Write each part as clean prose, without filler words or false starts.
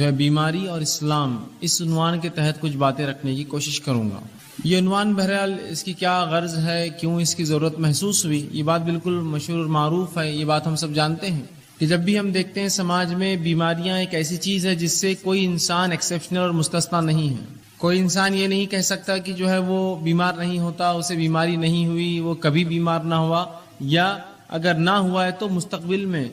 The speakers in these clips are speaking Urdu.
جو ہے بیماری اور اسلام، اس عنوان کے تحت کچھ باتیں رکھنے کی کوشش کروں گا۔ یہ عنوان بہرحال اس کی کیا غرض ہے، کیوں اس کی ضرورت محسوس ہوئی، یہ بات بالکل مشہور اور معروف ہے، یہ بات ہم سب جانتے ہیں کہ جب بھی ہم دیکھتے ہیں سماج میں بیماریاں ایک ایسی چیز ہے جس سے کوئی انسان ایکسیپشنل اور مستثنا نہیں ہے۔ کوئی انسان یہ نہیں کہہ سکتا کہ جو ہے وہ بیمار نہیں ہوتا، اسے بیماری نہیں ہوئی، وہ کبھی بیمار نہ ہوا، یا اگر نہ ہوا ہے تو مستقبل میں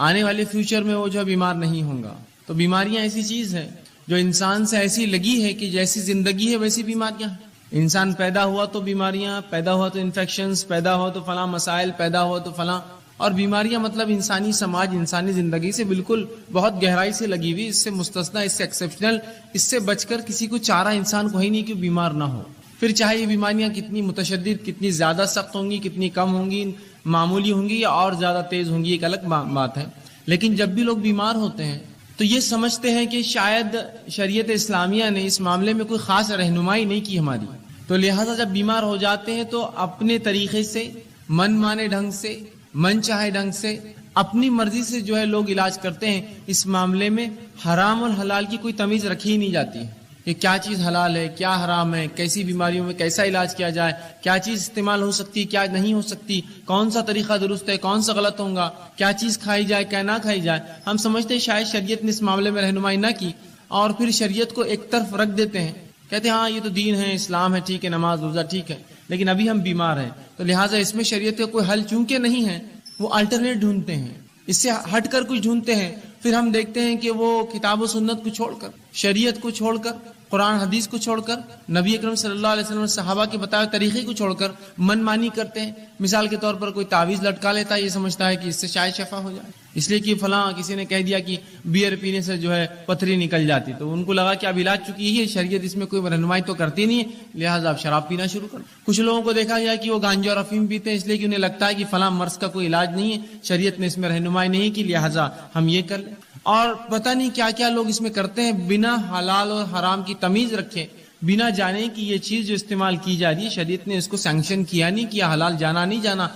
آنے والے فیوچر میں وہ جو ہے بیمار نہیں ہوگا۔ تو بیماریاں ایسی چیز ہے جو انسان سے ایسی لگی ہے کہ جیسی زندگی ہے ویسی بیماریاں ہیں۔ انسان پیدا ہوا تو بیماریاں، پیدا ہوا تو انفیکشنز، پیدا ہوا تو فلاں مسائل، پیدا ہوا تو فلاں، اور بیماریاں مطلب انسانی سماج، انسانی زندگی سے بالکل بہت گہرائی سے لگی ہوئی، اس سے مستثنا، اس سے ایکسیپشنل، اس سے بچ کر کسی کو چارہ انسان کو ہی نہیں کہ بیمار نہ ہو۔ پھر چاہے یہ بیماریاں کتنی متشدد، کتنی زیادہ سخت ہوں گی، کتنی کم ہوں گی، معمولی ہوں گی یا اور زیادہ تیز ہوں گی، ایک الگ بات ہے، لیکن جب بھی لوگ بیمار ہوتے ہیں تو یہ سمجھتے ہیں کہ شاید شریعت اسلامیہ نے اس معاملے میں کوئی خاص رہنمائی نہیں کی ہماری، تو لہٰذا جب بیمار ہو جاتے ہیں تو اپنے طریقے سے، من مانے ڈھنگ سے، من چاہے ڈھنگ سے، اپنی مرضی سے جو ہے لوگ علاج کرتے ہیں۔ اس معاملے میں حرام اور حلال کی کوئی تمیز رکھی ہی نہیں جاتی کہ کیا چیز حلال ہے، کیا حرام ہے، کیسی بیماریوں میں کیسا علاج کیا جائے، کیا چیز استعمال ہو سکتی، کیا نہیں ہو سکتی، کون سا طریقہ درست ہے، کون سا غلط ہوگا، کیا چیز کھائی جائے، کیا نہ کھائی جائے۔ ہم سمجھتے ہیں شاید شریعت نے اس معاملے میں رہنمائی نہ کی، اور پھر شریعت کو ایک طرف رکھ دیتے ہیں، کہتے ہیں ہاں یہ تو دین ہے، اسلام ہے، ٹھیک ہے، نماز روزہ ٹھیک ہے، لیکن ابھی ہم بیمار ہیں تو لہٰذا اس میں شریعت کا کوئی حل چونکہ نہیں ہے، وہ الٹرنیٹ ڈھونڈتے ہیں، اس سے ہٹ کر کچھ ڈھونڈتے ہیں۔ پھر ہم دیکھتے ہیں کہ وہ کتاب و سنت کو چھوڑ کر، شریعت کو چھوڑ کر، قرآن حدیث کو چھوڑ کر، نبی اکرم صلی اللہ علیہ وسلم صحابہ کے بتائے طریقے کو چھوڑ کر من مانی کرتے ہیں۔ مثال کے طور پر کوئی تعویذ لٹکا لیتا ہے، یہ سمجھتا ہے کہ اس سے شاید شفا ہو جائے، اس لیے کہ فلاں کسی نے کہہ دیا کہ بیئر پینے سے جو ہے پتھری نکل جاتی، تو ان کو لگا کہ اب علاج چکی ہے، شریعت اس میں کوئی رہنمائی تو کرتی نہیں ہے، لہٰذا اب شراب پینا شروع کر۔ کچھ لوگوں کو دیکھا گیا کہ وہ گانجا اور افیم پیتے ہیں، اس لیے کہ انہیں لگتا ہے کہ فلاں مرض کا کوئی علاج نہیں ہے، شریعت نے اس میں رہنمائی نہیں کی، لہٰذا ہم یہ کر لیں۔ اور پتہ نہیں کیا کیا لوگ اس میں کرتے ہیں، بنا حلال اور حرام کی تمیز رکھے، بنا جانے کہ یہ چیز جو استعمال کی جا رہی ہے شریعت نے اس کو سینکشن کیا نہیں کیا، حلال جانا نہیں جانا،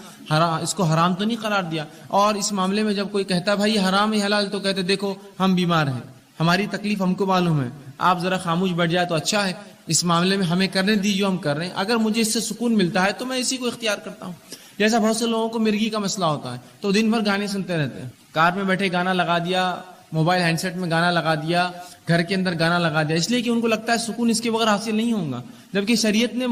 اس کو حرام تو نہیں قرار دیا۔ اور اس معاملے میں جب کوئی کہتا بھائی یہ حرام ہے حلال، تو کہتے دیکھو ہم بیمار ہیں، ہماری تکلیف ہم کو معلوم ہے، آپ ذرا خاموش بیٹھ جائے تو اچھا ہے، اس معاملے میں ہمیں کرنے دیجیے جو ہم کر رہے ہیں، اگر مجھے اس سے سکون ملتا ہے تو میں اسی کو اختیار کرتا ہوں۔ جیسا بہت سے لوگوں کو مرگی کا مسئلہ ہوتا ہے تو دن بھر گانے سنتے رہتے ہیں، کار میں بیٹھے گانا لگا دیا، موبائل ہینڈ سیٹ میں گانا لگا دیا، گھر کے اندر گانا لگا دیا، اس لیے کہ ان کو لگتا ہے سکون اس کے بغیر حاصل نہیں ہوگا، جبکہ شریعت نے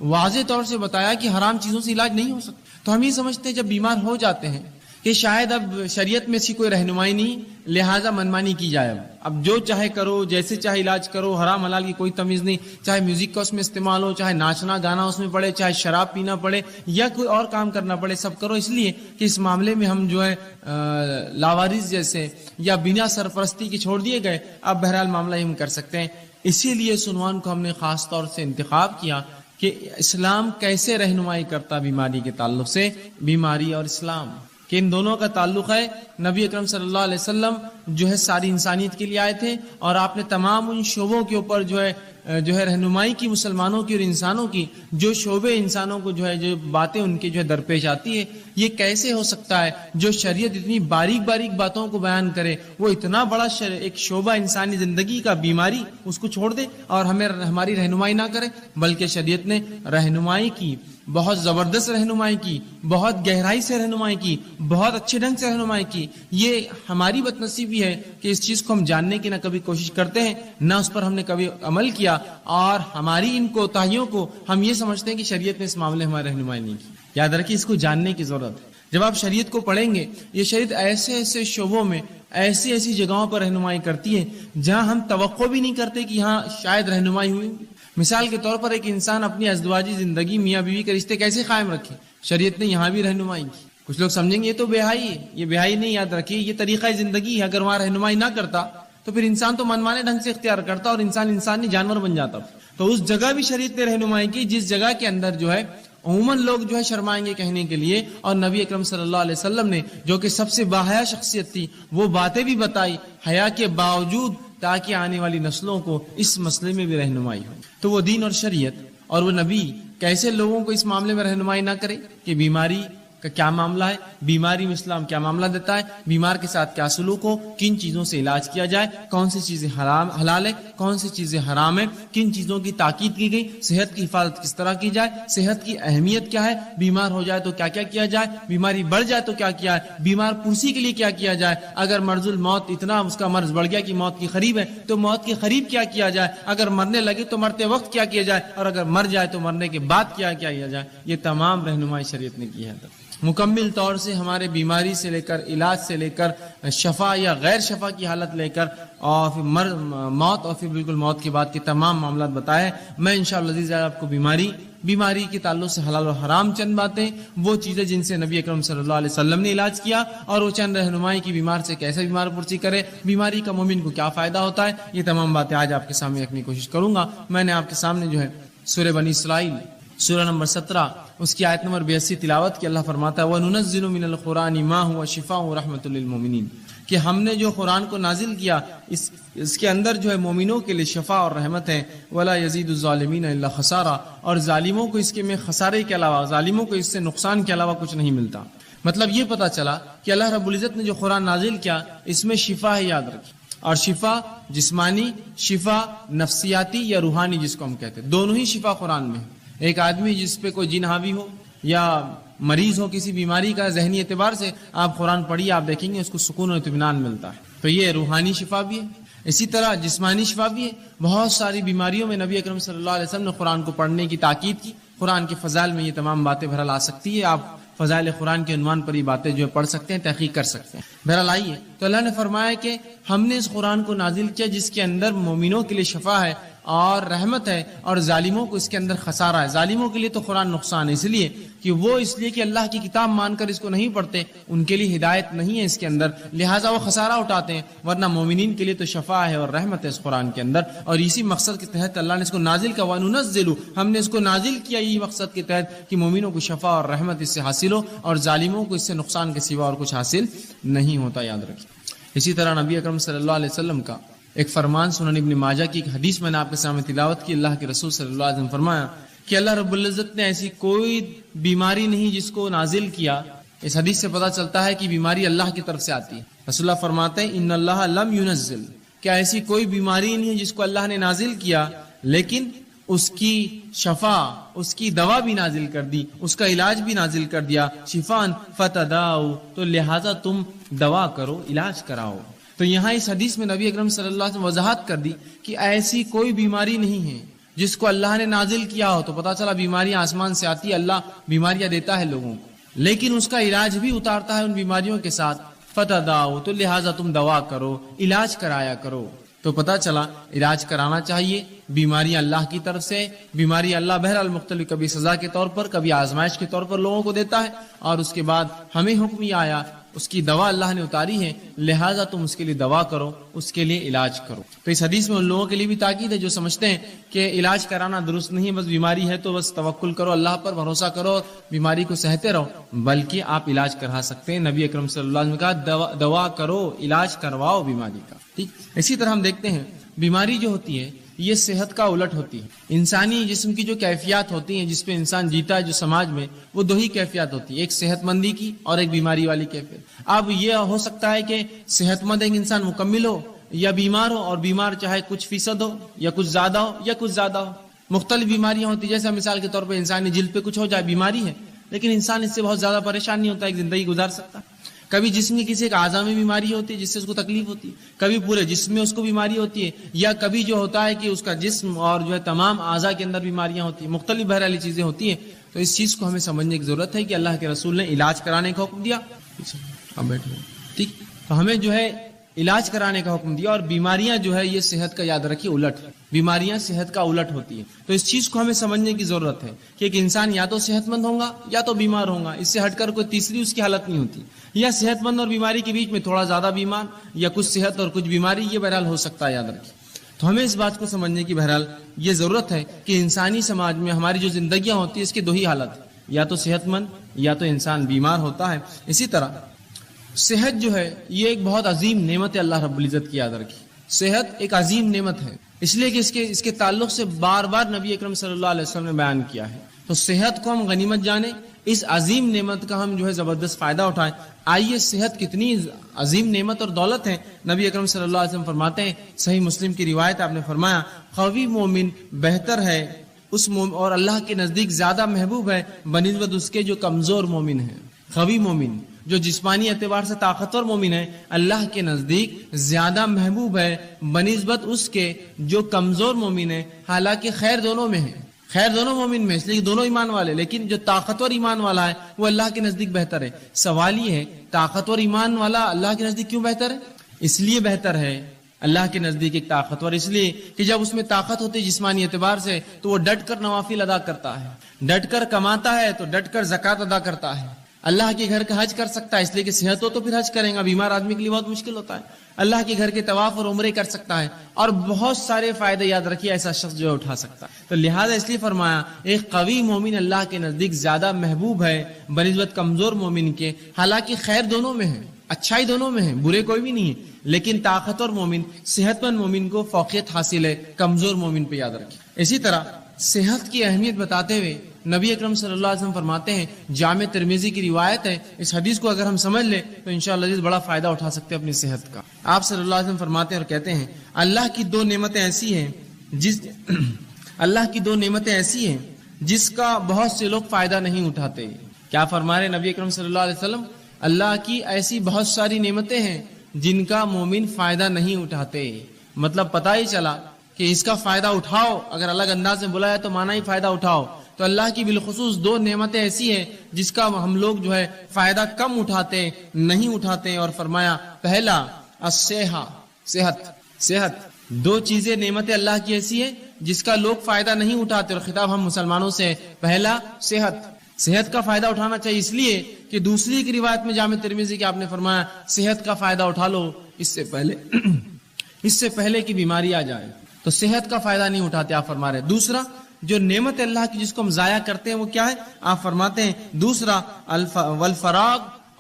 واضح طور سے بتایا کہ حرام چیزوں سے علاج نہیں ہو سکتا۔ تو ہم یہ سمجھتے ہیں جب بیمار ہو جاتے ہیں کہ شاید اب شریعت میں ایسی کوئی رہنمائی نہیں، لہٰذا منمانی کی جائے، اب جو چاہے کرو، جیسے چاہے علاج کرو، حرام حلال کی کوئی تمیز نہیں، چاہے میوزک کا اس میں استعمال ہو، چاہے ناچنا گانا اس میں پڑے، چاہے شراب پینا پڑے یا کوئی اور کام کرنا پڑے، سب کرو، اس لیے کہ اس معاملے میں ہم جو ہے لاوارث جیسے یا بنا سرپرستی کے چھوڑ دیے گئے، اب بہرحال معاملہ ہم کر سکتے ہیں۔ اسی لیے اس عنوان کو ہم نے خاص طور سے انتخاب کیا کہ اسلام کیسے رہنمائی کرتا بیماری کے تعلق سے، بیماری اور اسلام، کہ ان دونوں کا تعلق ہے۔ نبی اکرم صلی اللہ علیہ وسلم جو ہے ساری انسانیت کے لیے آئے تھے، اور آپ نے تمام ان شعبوں کے اوپر جو ہے رہنمائی کی، مسلمانوں کی اور انسانوں کی، جو شعبے انسانوں کو جو ہے جو باتیں ان کے جو ہے درپیش آتی ہے، یہ کیسے ہو سکتا ہے جو شریعت اتنی باریک باریک باتوں کو بیان کرے، وہ اتنا بڑا ایک شعبہ انسانی زندگی کا بیماری اس کو چھوڑ دے اور ہماری رہنمائی نہ کرے، بلکہ شریعت نے رہنمائی کی، بہت زبردست رہنمائی کی، بہت گہرائی سے رہنمائی کی، بہت اچھے ڈھنگ سے رہنمائی کی۔ یہ ہماری بد نصیبی ہے کہ اس چیز کو ہم جاننے کی نہ کبھی کوشش کرتے ہیں، نہ اس پر ہم نے کبھی عمل کیا، اور ہماری ان کوتاہیوں کو ہم یہ سمجھتے ہیں کہ شریعت نے اس معاملے میں ہماری رہنمائی نہیں کی۔ یاد رکھیے اس کو جاننے کی ضرورت ہے۔ جب آپ شریعت کو پڑھیں گے، یہ شریعت ایسے ایسے شعبوں میں، ایسی ایسی جگہوں پر رہنمائی کرتی ہے جہاں ہم توقع بھی نہیں کرتے کہ یہاں شاید رہنمائی ہوئی۔ مثال کے طور پر ایک انسان اپنی ازدواجی زندگی، میاں بیوی کے رشتے کیسے قائم رکھے، شریعت نے یہاں بھی رہنمائی کی۔ کچھ لوگ سمجھیں گے یہ تو بےحائی ہے، یہ بےحائی نہیں، یاد رکھیے یہ طریقہ زندگی ہے۔ اگر وہاں رہنمائی نہ کرتا تو پھر انسان تو منمانے ڈھنگ سے اختیار کرتا اور انسان نہیں جانور بن جاتا۔ تو اس جگہ بھی شریعت نے رہنمائی کی جس جگہ کے اندر جو ہے عموماً لوگ جو ہے شرمائیں گے کہنے کے لیے، اور نبی اکرم صلی اللہ علیہ وسلم نے جو کہ سب سے باحیا شخصیت تھی، وہ باتیں بھی بتائی حیا کے باوجود، تاکہ آنے والی نسلوں کو اس مسئلے میں بھی رہنمائی ہو۔ تو وہ دین اور شریعت اور وہ نبی کیسے لوگوں کو اس معاملے میں رہنمائی نہ کرے کہ بیماری کا کیا معاملہ ہے، بیماری میں اسلام کیا معاملہ دیتا ہے، بیمار کے ساتھ کیا سلوک ہو، کن چیزوں سے علاج کیا جائے، کون سی چیزیں حلال ہے، کون سی چیزیں حرام ہے، کن چیزوں کی تاکید کی گئی، صحت کی حفاظت کس طرح کی جائے، صحت کی اہمیت کیا ہے، بیمار ہو جائے تو کیا کیا کیا جائے، بیماری بڑھ جائے تو کیا کیا ہے، بیمار پرسی کے لیے کیا کیا جائے، اگر مرض الموت اتنا اس کا مرض بڑھ گیا کہ موت کی قریب ہے تو موت کے قریب کیا کیا جائے، اگر مرنے لگے تو مرتے وقت کیا کیا جائے، اور اگر مر جائے تو مرنے کے بعد کیا کیا جائے. یہ تمام رہنمائی شریعت نے کی ہے. مکمل طور سے ہمارے بیماری سے لے کر علاج سے لے کر شفا یا غیر شفا کی حالت لے کر اور پھر موت اور پھر بالکل موت کے بعد کے تمام معاملات بتائے. میں انشاءاللہ عزیز آپ کو بیماری کے تعلق سے حلال و حرام چند باتیں، وہ چیزیں جن سے نبی اکرم صلی اللہ علیہ وسلم نے علاج کیا، اور وہ چند رہنمائی کی بیمار سے کیسے بیمار پرسی کرے، بیماری کا مومن کو کیا فائدہ ہوتا ہے، یہ تمام باتیں آج آپ کے سامنے رکھنے کی کوشش کروں گا. میں نے آپ کے سامنے جو ہے سورہ بنی اسرائیل سورہ نمبر 17 اس کی آیت نمبر 82 تلاوت کی. اللہ فرماتا ہے وَنُنَزِّلُ مِنَ الْقُرْآنِ مَا هُوَ شِفَاءٌ وَرَحْمَةٌ لِّلْمُؤْمِنِينَ، کہ ہم نے جو قرآن کو نازل کیا اس کے اندر جو ہے مومنوں کے لیے شفا اور رحمت ہے. وَلَا يَزِيدُ الظَّالِمِينَ إِلَّا خَسَارًا، اور ظالموں کو اس کے میں خسارے کے علاوہ، ظالموں کو اس سے نقصان کے علاوہ کچھ نہیں ملتا. مطلب یہ پتہ چلا کہ اللہ رب العزت نے جو قرآن نازل کیا اس میں شفا ہے، یاد رکھیں. اور شفا جسمانی، شفا نفسیاتی یا روحانی جس کو ہم کہتے ہیں، دونوں ہی شفا قرآن میں ہے. ایک آدمی جس پہ کوئی جن حاوی ہو یا مریض ہو کسی بیماری کا، ذہنی اعتبار سے آپ قرآن پڑھیے، آپ دیکھیں گے اس کو سکون و اطمینان ملتا ہے. تو یہ روحانی شفا بھی ہے. اسی طرح جسمانی شفا بھی ہے. بہت ساری بیماریوں میں نبی اکرم صلی اللہ علیہ وسلم نے قرآن کو پڑھنے کی تاکید کی. قرآن کے فضائل میں یہ تمام باتیں بہرحال آ سکتی ہے. آپ فضائل قرآن کے عنوان پر یہ باتیں جو ہے پڑھ سکتے ہیں، تحقیق کر سکتے ہیں. بہرحال آئیے، تو اللہ نے فرمایا کہ ہم نے اس قرآن کو نازل کیا جس کے اندر مومنوں کے لیے شفا ہے اور رحمت ہے، اور ظالموں کو اس کے اندر خسارہ ہے. ظالموں کے لیے تو قرآن نقصان ہے، اس لیے کہ اللہ کی کتاب مان کر اس کو نہیں پڑھتے، ان کے لیے ہدایت نہیں ہے اس کے اندر، لہٰذا وہ خسارہ اٹھاتے ہیں. ورنہ مومنین کے لیے تو شفا ہے اور رحمت ہے اس قرآن کے اندر. اور اسی مقصد کے تحت اللہ نے اس کو نازل کیا. وَنُنَزِّلُ، ہم نے اس کو نازل کیا یہ مقصد کے تحت کہ مومنوں کو شفا اور رحمت اس سے حاصل ہو، اور ظالموں کو اس سے نقصان کے سوا اور کچھ حاصل نہیں ہوتا، یاد رکھیں. اسی طرح نبی اکرم صلی اللہ علیہ وسلم کا ایک فرمان سنن ابن ماجہ کی ایک حدیث میں نے آپ کے سامنے تلاوت کی. اللہ کے رسول صلی اللہ علیہ وسلم فرمایا کہ اللہ رب العزت نے ایسی کوئی بیماری نہیں جس کو نازل کیا. اس حدیث سے پتہ چلتا ہے کہ بیماری اللہ کی طرف سے آتی ہے. رسول اللہ فرماتے ہیں ان اللہ لم ينزل، کیا ایسی کوئی بیماری نہیں ہے جس کو اللہ نے نازل کیا لیکن اس کی شفا، اس کی دوا بھی نازل کر دی، اس کا علاج بھی نازل کر دیا. شفان فتداؤ، تو لہٰذا تم دوا کرو، علاج کراؤ. تو یہاں اس حدیث میں نبی اکرم صلی اللہ علیہ وسلم وضاحت کر دی کہ ایسی کوئی بیماری نہیں ہے جس کو اللہ نے نازل کیا ہو. تو پتہ چلا بیماریاں آسمان سے آتی ہے، اللہ بیماریاں دیتا ہے لوگوں کو، لیکن اس کا علاج بھی اتارتا ہے ان بیماریوں کے ساتھ. فتداؤ، تو لہٰذا تم دوا کرو، علاج کرایا کرو. تو پتہ چلا علاج کرانا چاہیے. بیماریاں اللہ کی طرف سے، بیماری اللہ بہرحال مختلف، کبھی سزا کے طور پر، کبھی آزمائش کے طور پر لوگوں کو دیتا ہے، اور اس کے بعد ہمیں حکم یہ آیا، اس کی دوا اللہ نے اتاری ہے، لہٰذا تم اس کے لیے دوا کرو، اس کے لیے علاج کرو. تو اس حدیث میں ان لوگوں کے لیے بھی تاکید ہے جو سمجھتے ہیں کہ علاج کرانا درست نہیں ہے، بس بیماری ہے تو بس توکل کرو، اللہ پر بھروسہ کرو، بیماری کو سہتے رہو. بلکہ آپ علاج کرا سکتے ہیں. نبی اکرم صلی اللہ علیہ وسلم نے کہا دوا کرو، علاج کرواؤ بیماری کا. ٹھیک. اسی طرح ہم دیکھتے ہیں بیماری جو ہوتی ہے یہ صحت کا الٹ ہوتی ہے. انسانی جسم کی جو کیفیات ہوتی ہیں جس پہ انسان جیتا ہے جو سماج میں، وہ دو ہی کیفیات ہوتی ہے، ایک صحت مندی کی اور ایک بیماری والی کیفیت. اب یہ ہو سکتا ہے کہ صحت مند ایک انسان مکمل ہو یا بیمار ہو، اور بیمار چاہے کچھ فیصد ہو یا کچھ زیادہ ہو یا کچھ زیادہ ہو. مختلف بیماریاں ہوتی ہیں. جیسے مثال کے طور پہ انسانی جلد پہ کچھ ہو جائے، بیماری ہے، لیکن انسان اس سے بہت زیادہ پریشان نہیں ہوتا، ایک زندگی گزار سکتا. کبھی جسم کی کسی ایک اعضاء میں بیماری ہوتی ہے جس سے اس کو تکلیف ہوتی ہے، کبھی پورے جسم میں اس کو بیماری ہوتی ہے، یا کبھی جو ہوتا ہے کہ اس کا جسم اور جو ہے تمام اعضاء کے اندر بیماریاں ہوتی ہیں، مختلف بہرحال چیزیں ہوتی ہیں. تو اس چیز کو ہمیں سمجھنے کی ضرورت ہے کہ اللہ کے رسول نے علاج کرانے کا حکم دیا. اب بیٹھو. ٹھیک. تو ہمیں جو ہے علاج کرانے کا حکم دیا، اور بیماریاں جو ہے یہ صحت کا، یاد رکھیے، الٹ، بیماریاں صحت کا الٹ ہوتی ہیں. تو اس چیز کو ہمیں سمجھنے کی ضرورت ہے کہ ایک انسان یا تو صحت مند ہوگا یا تو بیمار ہوگا، اس سے ہٹ کر کوئی تیسری اس کی حالت نہیں ہوتی. یا صحت مند اور بیماری کے بیچ میں تھوڑا زیادہ بیمار، یا کچھ صحت اور کچھ بیماری، یہ بہرحال ہو سکتا ہے، یاد رکھیے. تو ہمیں اس بات کو سمجھنے کی بہرحال یہ ضرورت ہے کہ انسانی سماج میں ہماری جو زندگیاں ہوتی ہیں اس کی دو ہی حالت ہے، یا تو صحت مند یا تو انسان بیمار ہوتا ہے. اسی طرح صحت جو ہے یہ ایک بہت عظیم نعمت ہے اللہ رب العزت کی، یاد رکھیے. صحت ایک عظیم نعمت ہے، اس لیے کہ اس کے تعلق سے بار بار نبی اکرم صلی اللہ علیہ وسلم نے بیان کیا ہے تو صحت کو ہم غنیمت جانیں، اس عظیم نعمت کا ہم زبردست فائدہ اٹھائیں۔ آئیے صحت کتنی عظیم نعمت اور دولت ہے، نبی اکرم صلی اللہ علیہ وسلم فرماتے ہیں، صحیح مسلم کی روایت، آپ نے فرمایا قوی مومن بہتر ہے اس اور اللہ کے نزدیک زیادہ محبوب ہے بنسبت اس کے جو کمزور مومن ہے۔ قوی مومن جو جسمانی اعتبار سے طاقتور مومن ہے، اللہ کے نزدیک زیادہ محبوب ہے بنسبت اس کے جو کمزور مومن ہے، حالانکہ خیر دونوں میں ہے، خیر دونوں مومن میں، اس لیے دونوں ایمان والے، لیکن جو طاقتور ایمان والا ہے وہ اللہ کے نزدیک بہتر ہے۔ سوال یہ ہے طاقتور ایمان والا اللہ کے نزدیک کیوں بہتر ہے؟ اس لیے بہتر ہے اللہ کے نزدیک ایک طاقتور، اس لیے کہ جب اس میں طاقت ہوتی ہے جسمانی اعتبار سے تو وہ ڈٹ کر نوافل ادا کرتا ہے، ڈٹ کر کماتا ہے تو ڈٹ کر زکوٰۃ ادا کرتا ہے، اللہ کے گھر کا حج کر سکتا ہے، اس لیے کہ صحت ہو تو پھر حج کریں گا، بیمار آدمی کے لیے بہت مشکل ہوتا ہے، اللہ کے گھر کے طواف اور عمرے کر سکتا ہے، اور بہت سارے فائدے یاد رکھیے ایسا شخص جو اٹھا سکتا ہے۔ تو لہٰذا اس لیے فرمایا ایک قوی مومن اللہ کے نزدیک زیادہ محبوب ہے بنسبت کمزور مومن کے، حالانکہ خیر دونوں میں ہے، اچھائی دونوں میں ہے، برے کوئی بھی نہیں ہے، لیکن طاقتور مومن صحت مند مومن کو فوقیت حاصل ہے کمزور مومن پہ، یاد رکھیے۔ اسی طرح صحت کی اہمیت بتاتے ہوئے نبی اکرم صلی اللہ علیہ وسلم فرماتے ہیں، جامع ترمذی کی روایت ہے، اس حدیث کو اگر ہم سمجھ لیں تو انشاءاللہ بڑا فائدہ اٹھا سکتے ہیں اپنی صحت کا۔ آپ صلی اللہ علیہ وسلم فرماتے ہیں اور کہتے ہیں اللہ کی دو نعمتیں ایسی ہیں جس کا بہت سے لوگ فائدہ نہیں اٹھاتے۔ کیا فرما رہے نبی اکرم صلی اللہ علیہ وسلم؟ اللہ کی ایسی بہت ساری نعمتیں ہیں جن کا مومن فائدہ نہیں اٹھاتے، مطلب پتہ ہی چلا کہ اس کا فائدہ اٹھاؤ، اگر الگ انداز میں بلایا تو مانا ہی فائدہ اٹھاؤ۔ تو اللہ کی بالخصوص دو نعمتیں ایسی ہیں جس کا ہم لوگ فائدہ کم اٹھاتے نہیں اٹھاتے، اور فرمایا پہلا صحت۔ دو چیزیں نعمتیں اللہ کی ایسی ہیں جس کا لوگ فائدہ نہیں اٹھاتے، اور خطاب ہم مسلمانوں سے، پہلا صحت کا فائدہ اٹھانا چاہیے، اس لیے کہ دوسری کی روایت میں جامع ترمذی کی آپ نے فرمایا صحت کا فائدہ اٹھا لو اس سے پہلے کہ بیماری آ جائے، تو صحت کا فائدہ نہیں اٹھاتے آپ فرما رہے۔ دوسرا جو نعمت اللہ کی جس کو ہم ضائع کرتے ہیں وہ کیا ہے؟ آپ فرماتے ہیں دوسرا والفراغ